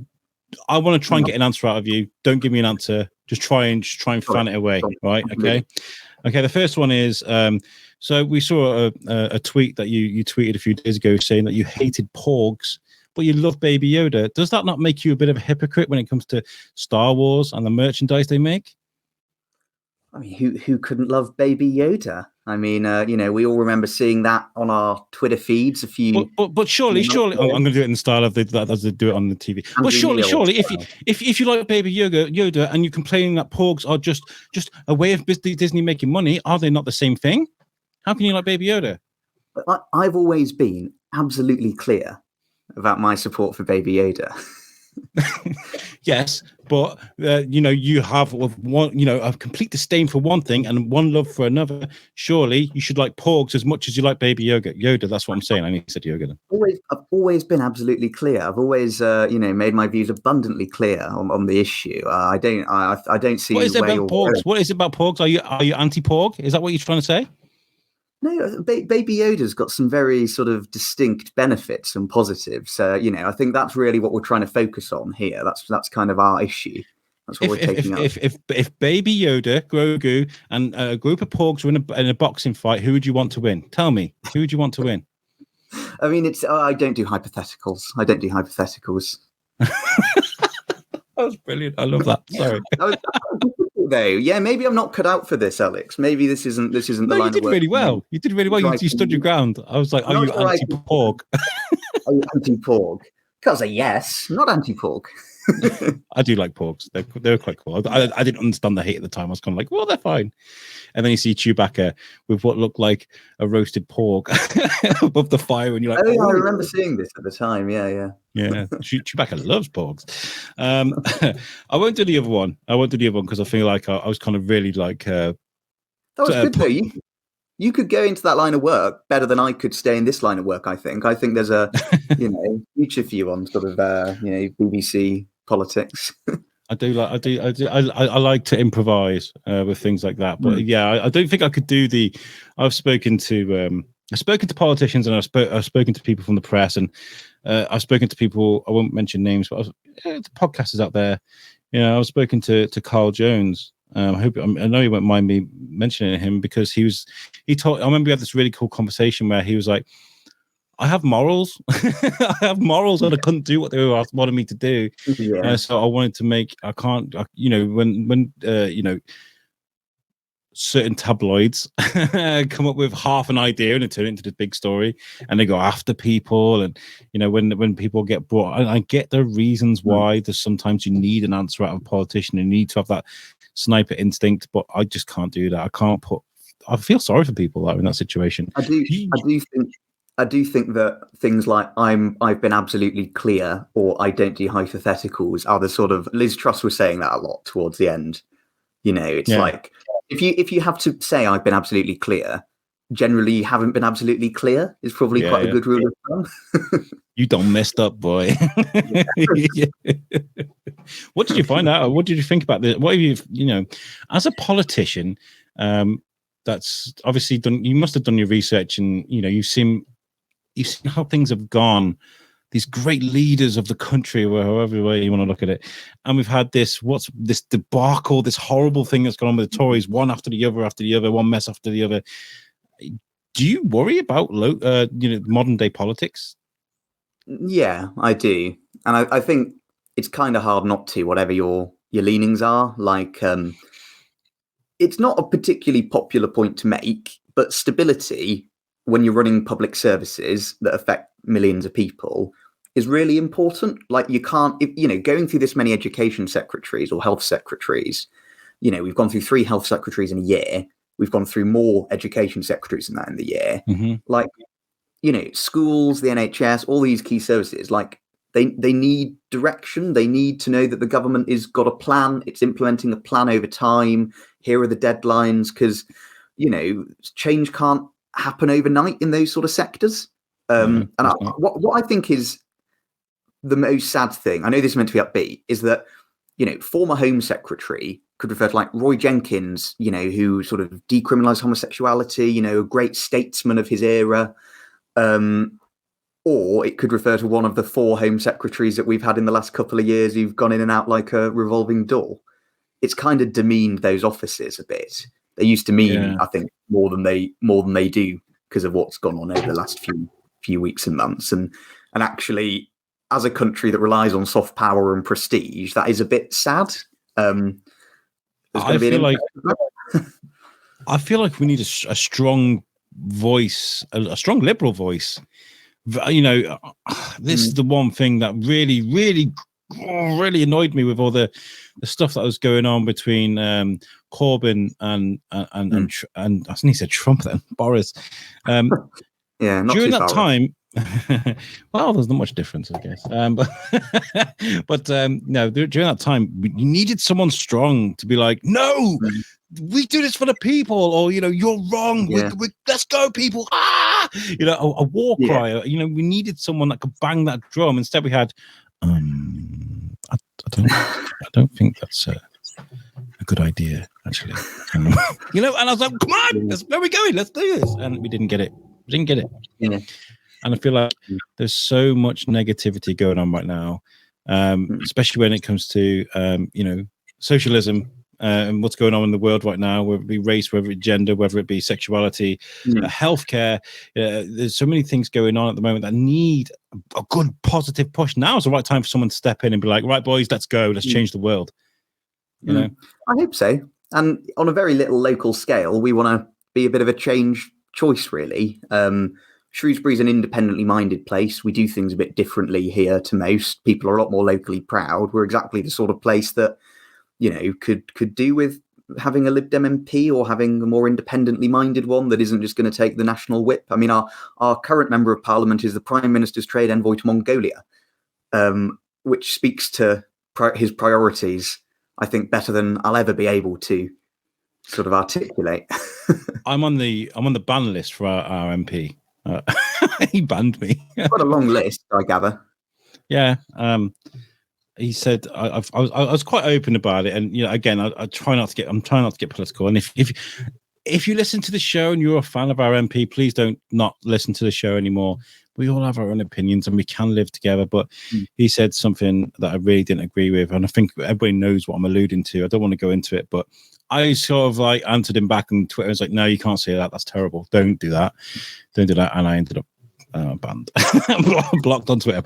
I want to try and get an answer out of you. Don't give me an answer. Just try and fan it away. Right? Okay. Okay. The first one is so we saw a tweet that you tweeted a few days ago saying that you hated Porgs, but you love Baby Yoda. Does that not make you a bit of a hypocrite when it comes to Star Wars and the merchandise they make? I mean, who couldn't love Baby Yoda? I mean, we all remember seeing that on our Twitter feeds a few. But surely, I'm going to do it in the style of as they do it on the TV. But surely, if you like Baby Yoda and you're complaining that Porgs are just a way of Disney making money, are they not the same thing? How can you like Baby Yoda? I've always been absolutely clear about my support for Baby Yoda. Yes, but you have one, a complete disdain for one thing and one love for another. Surely you should like Porgs as much as you like Baby Yoda. That's what I'm saying. I need to say Yoda. I've always been absolutely clear. I've always, made my views abundantly clear on the issue. I don't see. What is it about Porgs? What is it about Porgs? Are you anti-Porg? Is that what you're trying to say? No, Baby Yoda's got some very sort of distinct benefits and positives. I think that's really what we're trying to focus on here. That's kind of our issue. That's what we're taking up. If Baby Yoda, Grogu, and a group of Porgs were in a boxing fight, who would you want to win? Tell me, who would you want to win? I mean, I don't do hypotheticals. That was brilliant. I love that. Sorry. Though, yeah, maybe I'm not cut out for this, Alex. Maybe this isn't the line. You did really well. You did really well. You stood your ground. I was like, are you anti-Porg? Are you anti-Porg? Because yes, not anti-Porg. I do like Porgs. They're quite cool. I didn't understand the hate at the time. I was kind of like, well, they're fine. And then you see Chewbacca with what looked like a roasted porg above the fire, and you're like, oh, yeah, I remember seeing this at the time. Yeah. Chewbacca loves porgs. I won't do the other one. Because I feel like I was kind of really like. That was good though. You could go into that line of work better than I could stay in this line of work. I think there's a future for you on sort of BBC politics. I like to improvise with things like that, but I don't think I could do I've spoken to I've spoken to politicians, and I've spoken to people from the press, and I've spoken to people. I won't mention names, but the podcasters out there. I've spoken to Carl Jones. I know you won't mind me mentioning him, because he told. I remember we had this really cool conversation where he was like, I have morals. I have morals, and I couldn't do what they wanted me to do. Yeah. So I wanted to make. I can't. When certain tabloids come up with half an idea and they turn it into the big story, and they go after people, and when people get brought, I get the reasons why. There's sometimes you need an answer out of a politician, you need to have that sniper instinct, but I just can't do that. I feel sorry for people that are in that situation. I do think that things like I've been absolutely clear, or I don't do hypotheticals, are the sort of, Liz Truss was saying that a lot towards the end. It's like, if you have to say I've been absolutely clear, generally you haven't been absolutely clear is probably quite a good rule of thumb. You done messed up, boy. What did you find out? What did you think about this? What have you, as a politician, that's obviously done, you must have done your research, and you've seen how things have gone, these great leaders of the country, or however way you want to look at it. And we've had this debacle, this horrible thing that's gone on with the Tories, one after the other, one mess after the other. Do you worry about modern day politics? Yeah, I do. And I think it's kind of hard not to, whatever your leanings are. Like, it's not a particularly popular point to make, but stability, when you're running public services that affect millions of people, is really important. Like, you can't, going through this many education secretaries or health secretaries, we've gone through 3 health secretaries in a year. We've gone through more education secretaries than that in the year. Mm-hmm. Like, schools, the NHS, all these key services, like they need direction. They need to know that the government has got a plan. It's implementing a plan over time. Here are the deadlines, because, change can't happen overnight in those sort of sectors. What I think is the most sad thing, I know this is meant to be upbeat, is that, former Home Secretary could refer to like Roy Jenkins, who sort of decriminalised homosexuality, a great statesman of his era. Or it could refer to one of the 4 Home Secretaries that we've had in the last couple of years who've gone in and out like a revolving door. It's kind of demeaned those offices a bit. They used to mean, I think, more than they do, because of what's gone on over the last few weeks and months. And actually, as a country that relies on soft power and prestige, that is a bit sad. I feel like we need a strong voice, a strong liberal voice. This is the one thing that really, really, really annoyed me with all the stuff that was going on between Corbyn and I think he said Trump then, Boris. Not during that time. Well, there's not much difference, I guess. But no, during that time, you needed someone strong to be like, no, we do this for the people, or you're wrong. Let's go, people! Ah, a war cry. We needed someone that could bang that drum. Instead, we had, I don't think that's a good idea, actually. And I was like, come on, where are we going? Let's do this, and we didn't get it. Yeah. And I feel like there's so much negativity going on right now, especially when it comes to, socialism and what's going on in the world right now, whether it be race, whether it be gender, whether it be sexuality, healthcare. There's so many things going on at the moment that need a good positive push. Now is the right time for someone to step in and be like, right, boys, let's go. Let's change the world. I hope so. And on a very little local scale, we want to be a bit of a change choice, really. Shrewsbury's an independently minded place. We do things a bit differently here to most. People are a lot more locally proud. We're exactly the sort of place that, could do with having a Lib Dem MP, or having a more independently minded one that isn't just going to take the national whip. I mean, our current Member of Parliament is the Prime Minister's trade envoy to Mongolia, which speaks to his priorities, I think, better than I'll ever be able to sort of articulate. I'm on the ban list for our MP. He banned me. Quite a long list, I gather. Yeah. He said I was quite open about it, and again, I'm trying not to get political. And if if you listen to the show and you're a fan of our MP, please don't not listen to the show anymore. We all have our own opinions and we can live together. But he said something that I really didn't agree with. And I think everybody knows what I'm alluding to. I don't want to go into it, but I sort of like answered him back on Twitter. I was like, no, you can't say that. That's terrible. Don't do that. Don't do that. And I ended up banned, blocked on Twitter.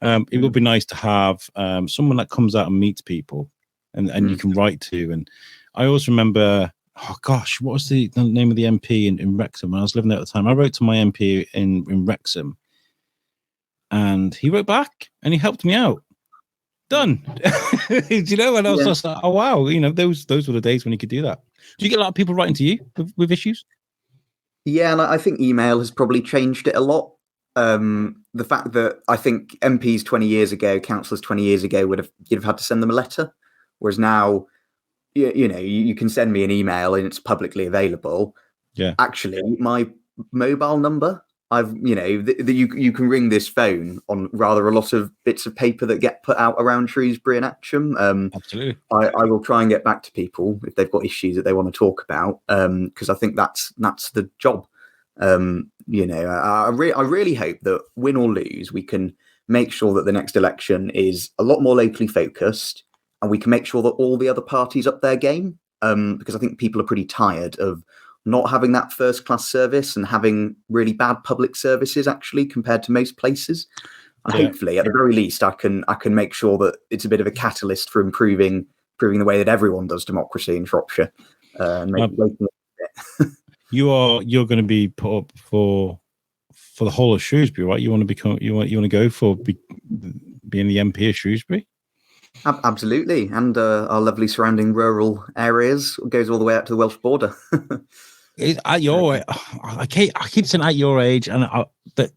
It would be nice to have someone that comes out and meets people and you can write to. And I always remember, oh gosh, what was the name of the MP in Wrexham when I was living there at the time? I wrote to my MP in Wrexham and he wrote back and he helped me out. Done. You know, and I was just like, oh wow, you know, those were the days when you could do that. Do you get a lot of people writing to you with issues? Yeah, and I think email has probably changed it a lot. The fact that I think MPs 20 years ago, councillors 20 years ago you'd have had to send them a letter, whereas now, you know, you can send me an email and it's publicly available. Yeah. Actually, my mobile number, you can ring this phone on rather a lot of bits of paper that get put out around Shrewsbury and Atcham. Absolutely. I will try and get back to people if they've got issues that they want to talk about, because I think that's the job. You know, I really hope that win or lose, we can make sure that the next election is a lot more locally focused, and we can make sure that all the other parties up their game. Because I think people are pretty tired of not having that first class service and having really bad public services actually compared to most places. And hopefully, at the very least, I can make sure that it's a bit of a catalyst for improving the way that everyone does democracy in Shropshire. You're going to be put up for the whole of Shrewsbury, right? You want to go for being the MP of Shrewsbury? Absolutely, and our lovely surrounding rural areas goes all the way out to the Welsh border. At your, I keep saying at your age, and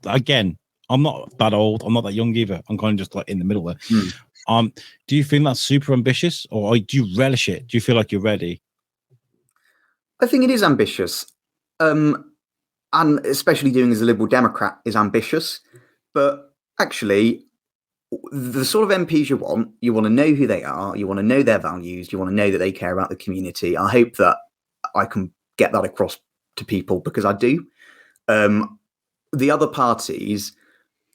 again, I'm not that old. I'm not that young either. I'm kind of just like in the middle there. Do you feel that's super ambitious, or do you relish it? Do you feel like you're ready? I think it is ambitious, and especially doing as a Liberal Democrat is ambitious. But actually, the sort of MPs you want to know who they are, you want to know their values, you want to know that they care about the community. I hope that I can get that across to people, because I do. The other parties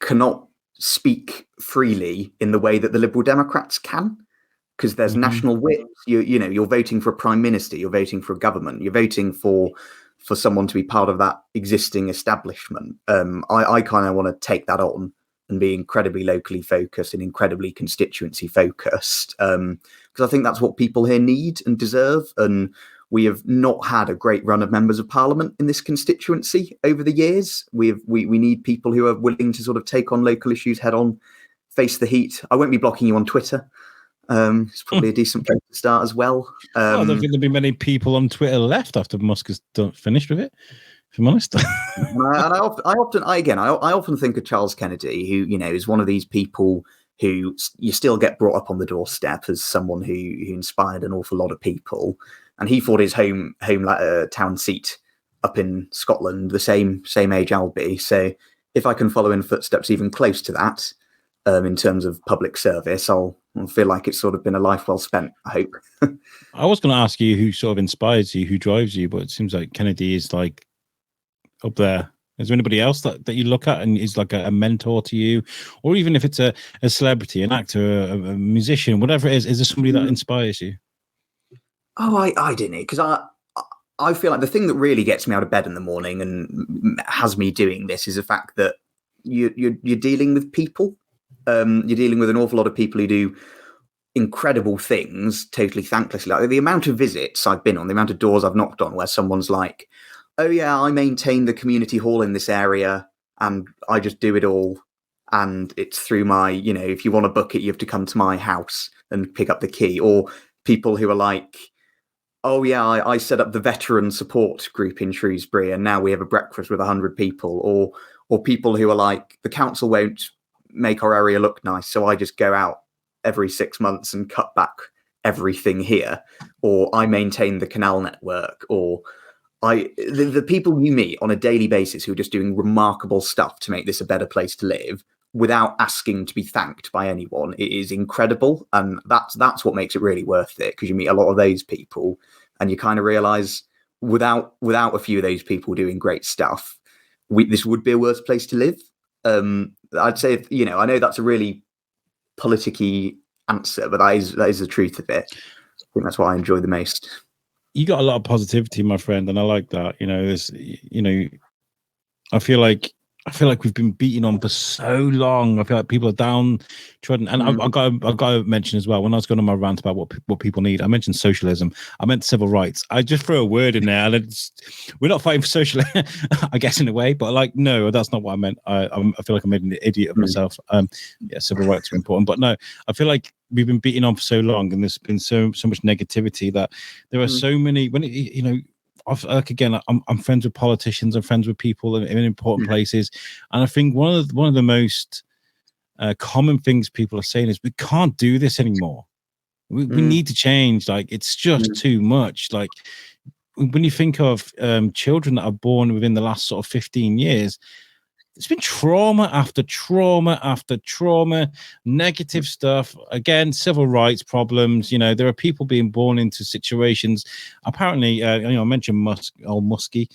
cannot speak freely in the way that the Liberal Democrats can, because there's national whips. You're voting for a prime minister, you're voting for a government, you're voting for someone to be part of that existing establishment. I kind of want to take that on and be incredibly locally focused and incredibly constituency focused, because I think that's what people here need and deserve. And we have not had a great run of members of parliament in this constituency over the years. We need people who are willing to sort of take on local issues head on, face the heat. I won't be blocking you on Twitter. It's probably a decent place to start as well. I don't think there'll be many people on Twitter left after Musk has finished with it, if I'm honest. And I often think of Charles Kennedy, who, you know, is one of these people who you still get brought up on the doorstep as someone who inspired an awful lot of people. And he fought his home town seat up in Scotland, the same age I'll be. So if I can follow in footsteps even close to that, in terms of public service, I'll feel like it's sort of been a life well spent, I hope. I was going to ask you who sort of inspires you, who drives you, but it seems like Kennedy is like up there. Is there anybody else that you look at and is like a mentor to you? Or even if it's a celebrity, an actor, a musician, whatever it is there somebody that inspires you? Oh, I don't know, because I feel like the thing that really gets me out of bed in the morning and has me doing this is the fact that you're dealing with people. You're dealing with an awful lot of people who do incredible things totally thanklessly. Like the amount of visits I've been on, the amount of doors I've knocked on where someone's like, oh yeah, I maintain the community hall in this area and I just do it all. And it's through my, you know, if you want a bucket, you have to come to my house and pick up the key. Or people who are like, oh yeah, I set up the veteran support group in Shrewsbury and now we have a breakfast with 100 people. Or people who are like, the council won't make our area look nice, so I just go out every 6 months and cut back everything here. Or I maintain the canal network. Or the people you meet on a daily basis who are just doing remarkable stuff to make this a better place to live without asking to be thanked by anyone, it is incredible. And that's what makes it really worth it, because you meet a lot of those people and you kind of realize without a few of those people doing great stuff, this would be a worse place to live. I'd say, I know that's a really politicky answer, but that is the truth of it. I think that's what I enjoy the most. You got a lot of positivity, my friend, and I like that. I feel like we've been beaten on for so long. I feel like people are downtrodden. And I've got to mention as well, when I was going on my rant about what people need, I mentioned socialism. I meant civil rights. I just threw a word in there, and we're not fighting for socialism, I guess, in a way. But no, that's not what I meant. I feel like I made an idiot of myself. Civil rights are important, but no, I feel like we've been beaten on for so long, and there's been so much negativity that there are so many. I'm friends with politicians, I'm friends with people in important places, and I think one of the most common things people are saying is we can't do this anymore. We need to change. It's just too much. When you think of children that are born within the last sort of 15 years, it's been trauma after trauma after trauma, negative stuff. Again, civil rights problems. There are people being born into situations. Apparently, I mentioned Muskie.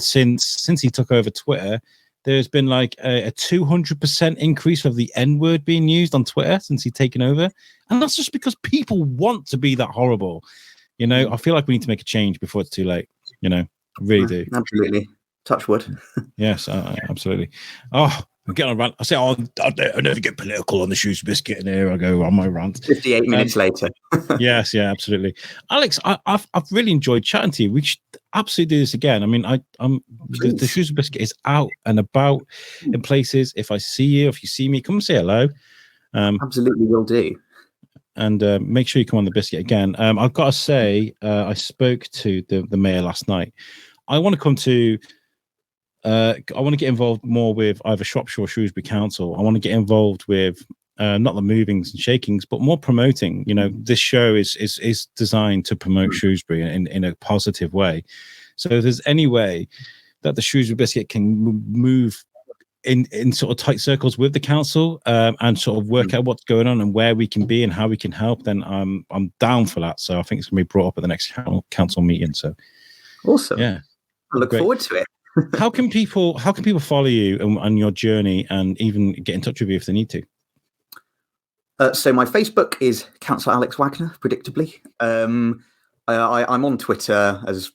Since he took over Twitter, there's been a 200% increase of the N-word being used on Twitter since he's taken over, and that's just because people want to be that horrible. I feel like we need to make a change before it's too late. I really do. Absolutely. Touch wood. Yes, absolutely. Oh, I'm getting on a rant. I say, I never get political on the Shrewsbury Biscuit, and here I go on my rant. 58 minutes later. Yes, yeah, absolutely. Alex, I've really enjoyed chatting to you. We should absolutely do this again. I mean, the Shrewsbury Biscuit is out and about in places. If I see you, if you see me, come and say hello. Absolutely will do. And make sure you come on the Biscuit again. I've got to say, I spoke to the mayor last night. I want to come to. I want to get involved more with either Shropshire or Shrewsbury Council. I want to get involved with not the movings and shakings, but more promoting. This show is designed to promote Shrewsbury in a positive way. So if there's any way that the Shrewsbury Biscuit can move in sort of tight circles with the council and sort of work out what's going on and where we can be and how we can help, then I'm down for that. So I think it's going to be brought up at the next council meeting. So awesome. Yeah, I look forward to it. How can people follow you on your journey and even get in touch with you if they need to? So my Facebook is Counsellor Alex Wagner, predictably. I'm on Twitter as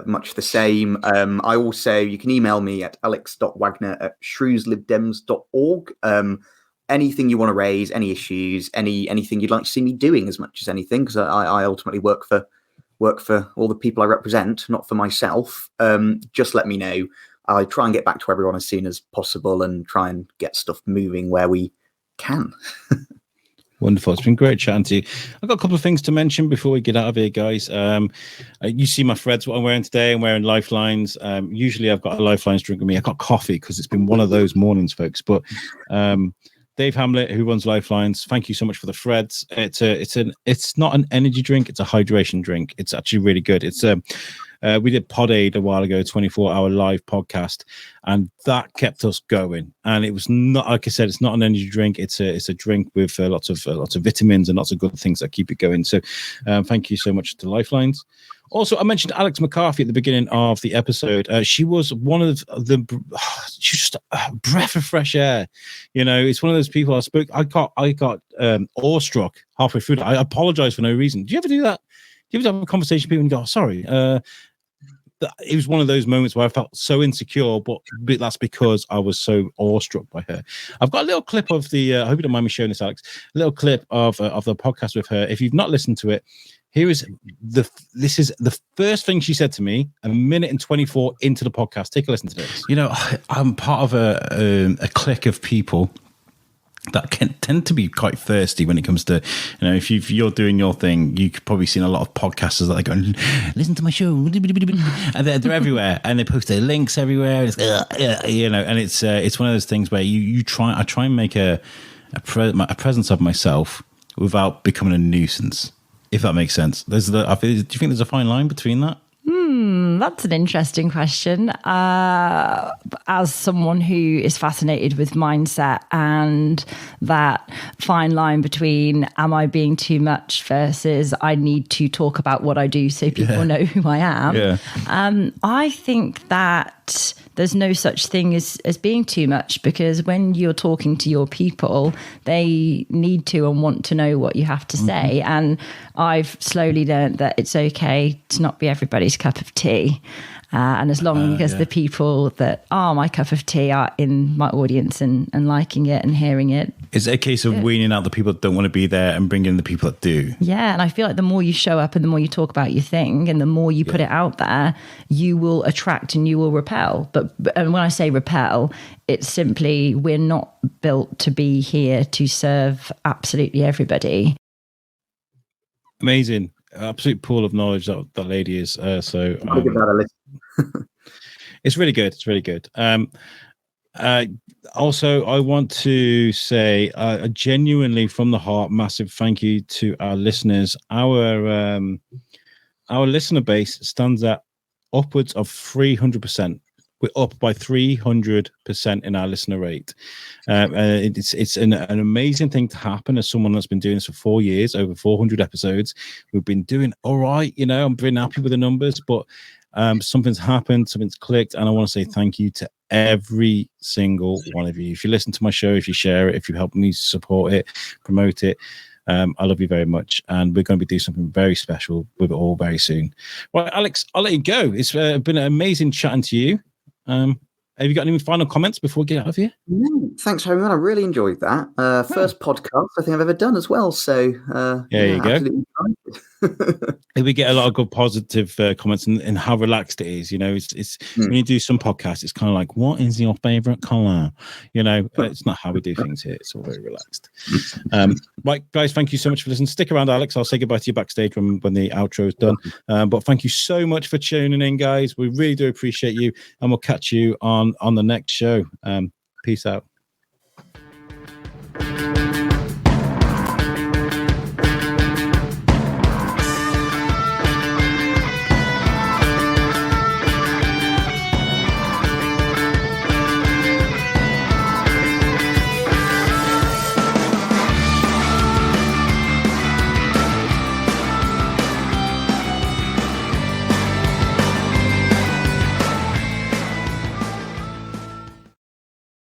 much the same. You can email me at alex.wagner@shrewslibdems.org. Anything you want to raise, any issues, anything you'd like to see me doing as much as anything, because I ultimately work for all the people I represent, not for myself. Just let me know. I try and get back to everyone as soon as possible and try and get stuff moving where we can. Wonderful. It's been great chatting to you. I've got a couple of things to mention before we get out of here, guys. You see my threads, what I'm wearing today. I'm wearing Lifelines. Usually I've got a Lifelines drink with me. I got coffee because it's been one of those mornings, folks. But Dave Hamlet, who runs Lifelines, thank you so much for the threads. It's not an energy drink, it's a hydration drink. It's actually really good. It's we did Pod Aid a while ago, 24-hour live podcast, and that kept us going. And it was not, like I said, it's not an energy drink. It's a drink with lots of vitamins and lots of good things that keep it going. So thank you so much to Lifelines. Also, I mentioned Alex McCarthy at the beginning of the episode. She was one of she's just a breath of fresh air. It's one of those people I got awestruck halfway through. I apologize for no reason. Do you ever do that? Do you ever have a conversation with people and go, sorry? It was one of those moments where I felt so insecure, but that's because I was so awestruck by her. I've got a little clip of the, I hope you don't mind me showing this, Alex, a little clip of the podcast with her. If you've not listened to it, this is the first thing she said to me a minute and 24 into the podcast. Take a listen to this. I'm part of a clique of people that can tend to be quite thirsty when it comes to, if you're doing your thing, you've probably seen a lot of podcasters that are going, listen to my show, and they're everywhere, and they post their links everywhere. It's, and it's one of those things where I try and make a presence of myself without becoming a nuisance, if that makes sense. Do you think there's a fine line between that? That's an interesting question. As someone who is fascinated with mindset and that fine line between am I being too much versus I need to talk about what I do so people know who I am. I think that there's no such thing as being too much, because when you're talking to your people, they need to and want to know what you have to say. And I've slowly learned that it's okay to not be everybody's cup of tea. And as long as the people that are my cup of tea are in my audience and liking it and hearing it. Is it a case of weaning out the people that don't want to be there and bringing in the people that do? Yeah, and I feel like the more you show up and the more you talk about your thing and the more you put it out there, you will attract and you will repel. And when I say repel, it's simply we're not built to be here to serve absolutely everybody. Amazing. Absolute pool of knowledge that lady is. So I'll give that a listen. It's really good. It's really good. Also, I want to say genuinely from the heart, massive thank you to our listeners. Our listener base stands at upwards of 300%. We're up by 300% in our listener rate. It's an amazing thing to happen as someone that's been doing this for 4 years, over 400 episodes. We've been doing all right. I'm very happy with the numbers, but something's happened, something's clicked, and I want to say thank you to every single one of you. If you listen to my show, if you share it, if you help me support it, promote it, I love you very much, and we're going to be doing something very special with it all very soon. Well, Alex, I'll let you go. It's been an amazing chatting to you. Have you got any final comments before we get out of here? No, thanks very much. I really enjoyed that. First podcast I think I've ever done as well. So there you go. We get a lot of good positive comments and how relaxed it is. It's when you do some podcasts, it's kind of like, what is your favorite color? It's not how we do things here. It's all very relaxed. Right, guys, thank you so much for listening. Stick around, Alex. I'll say goodbye to you backstage when the outro is done. But thank you so much for tuning in, guys. We really do appreciate you, and we'll catch you on the next show. Peace out.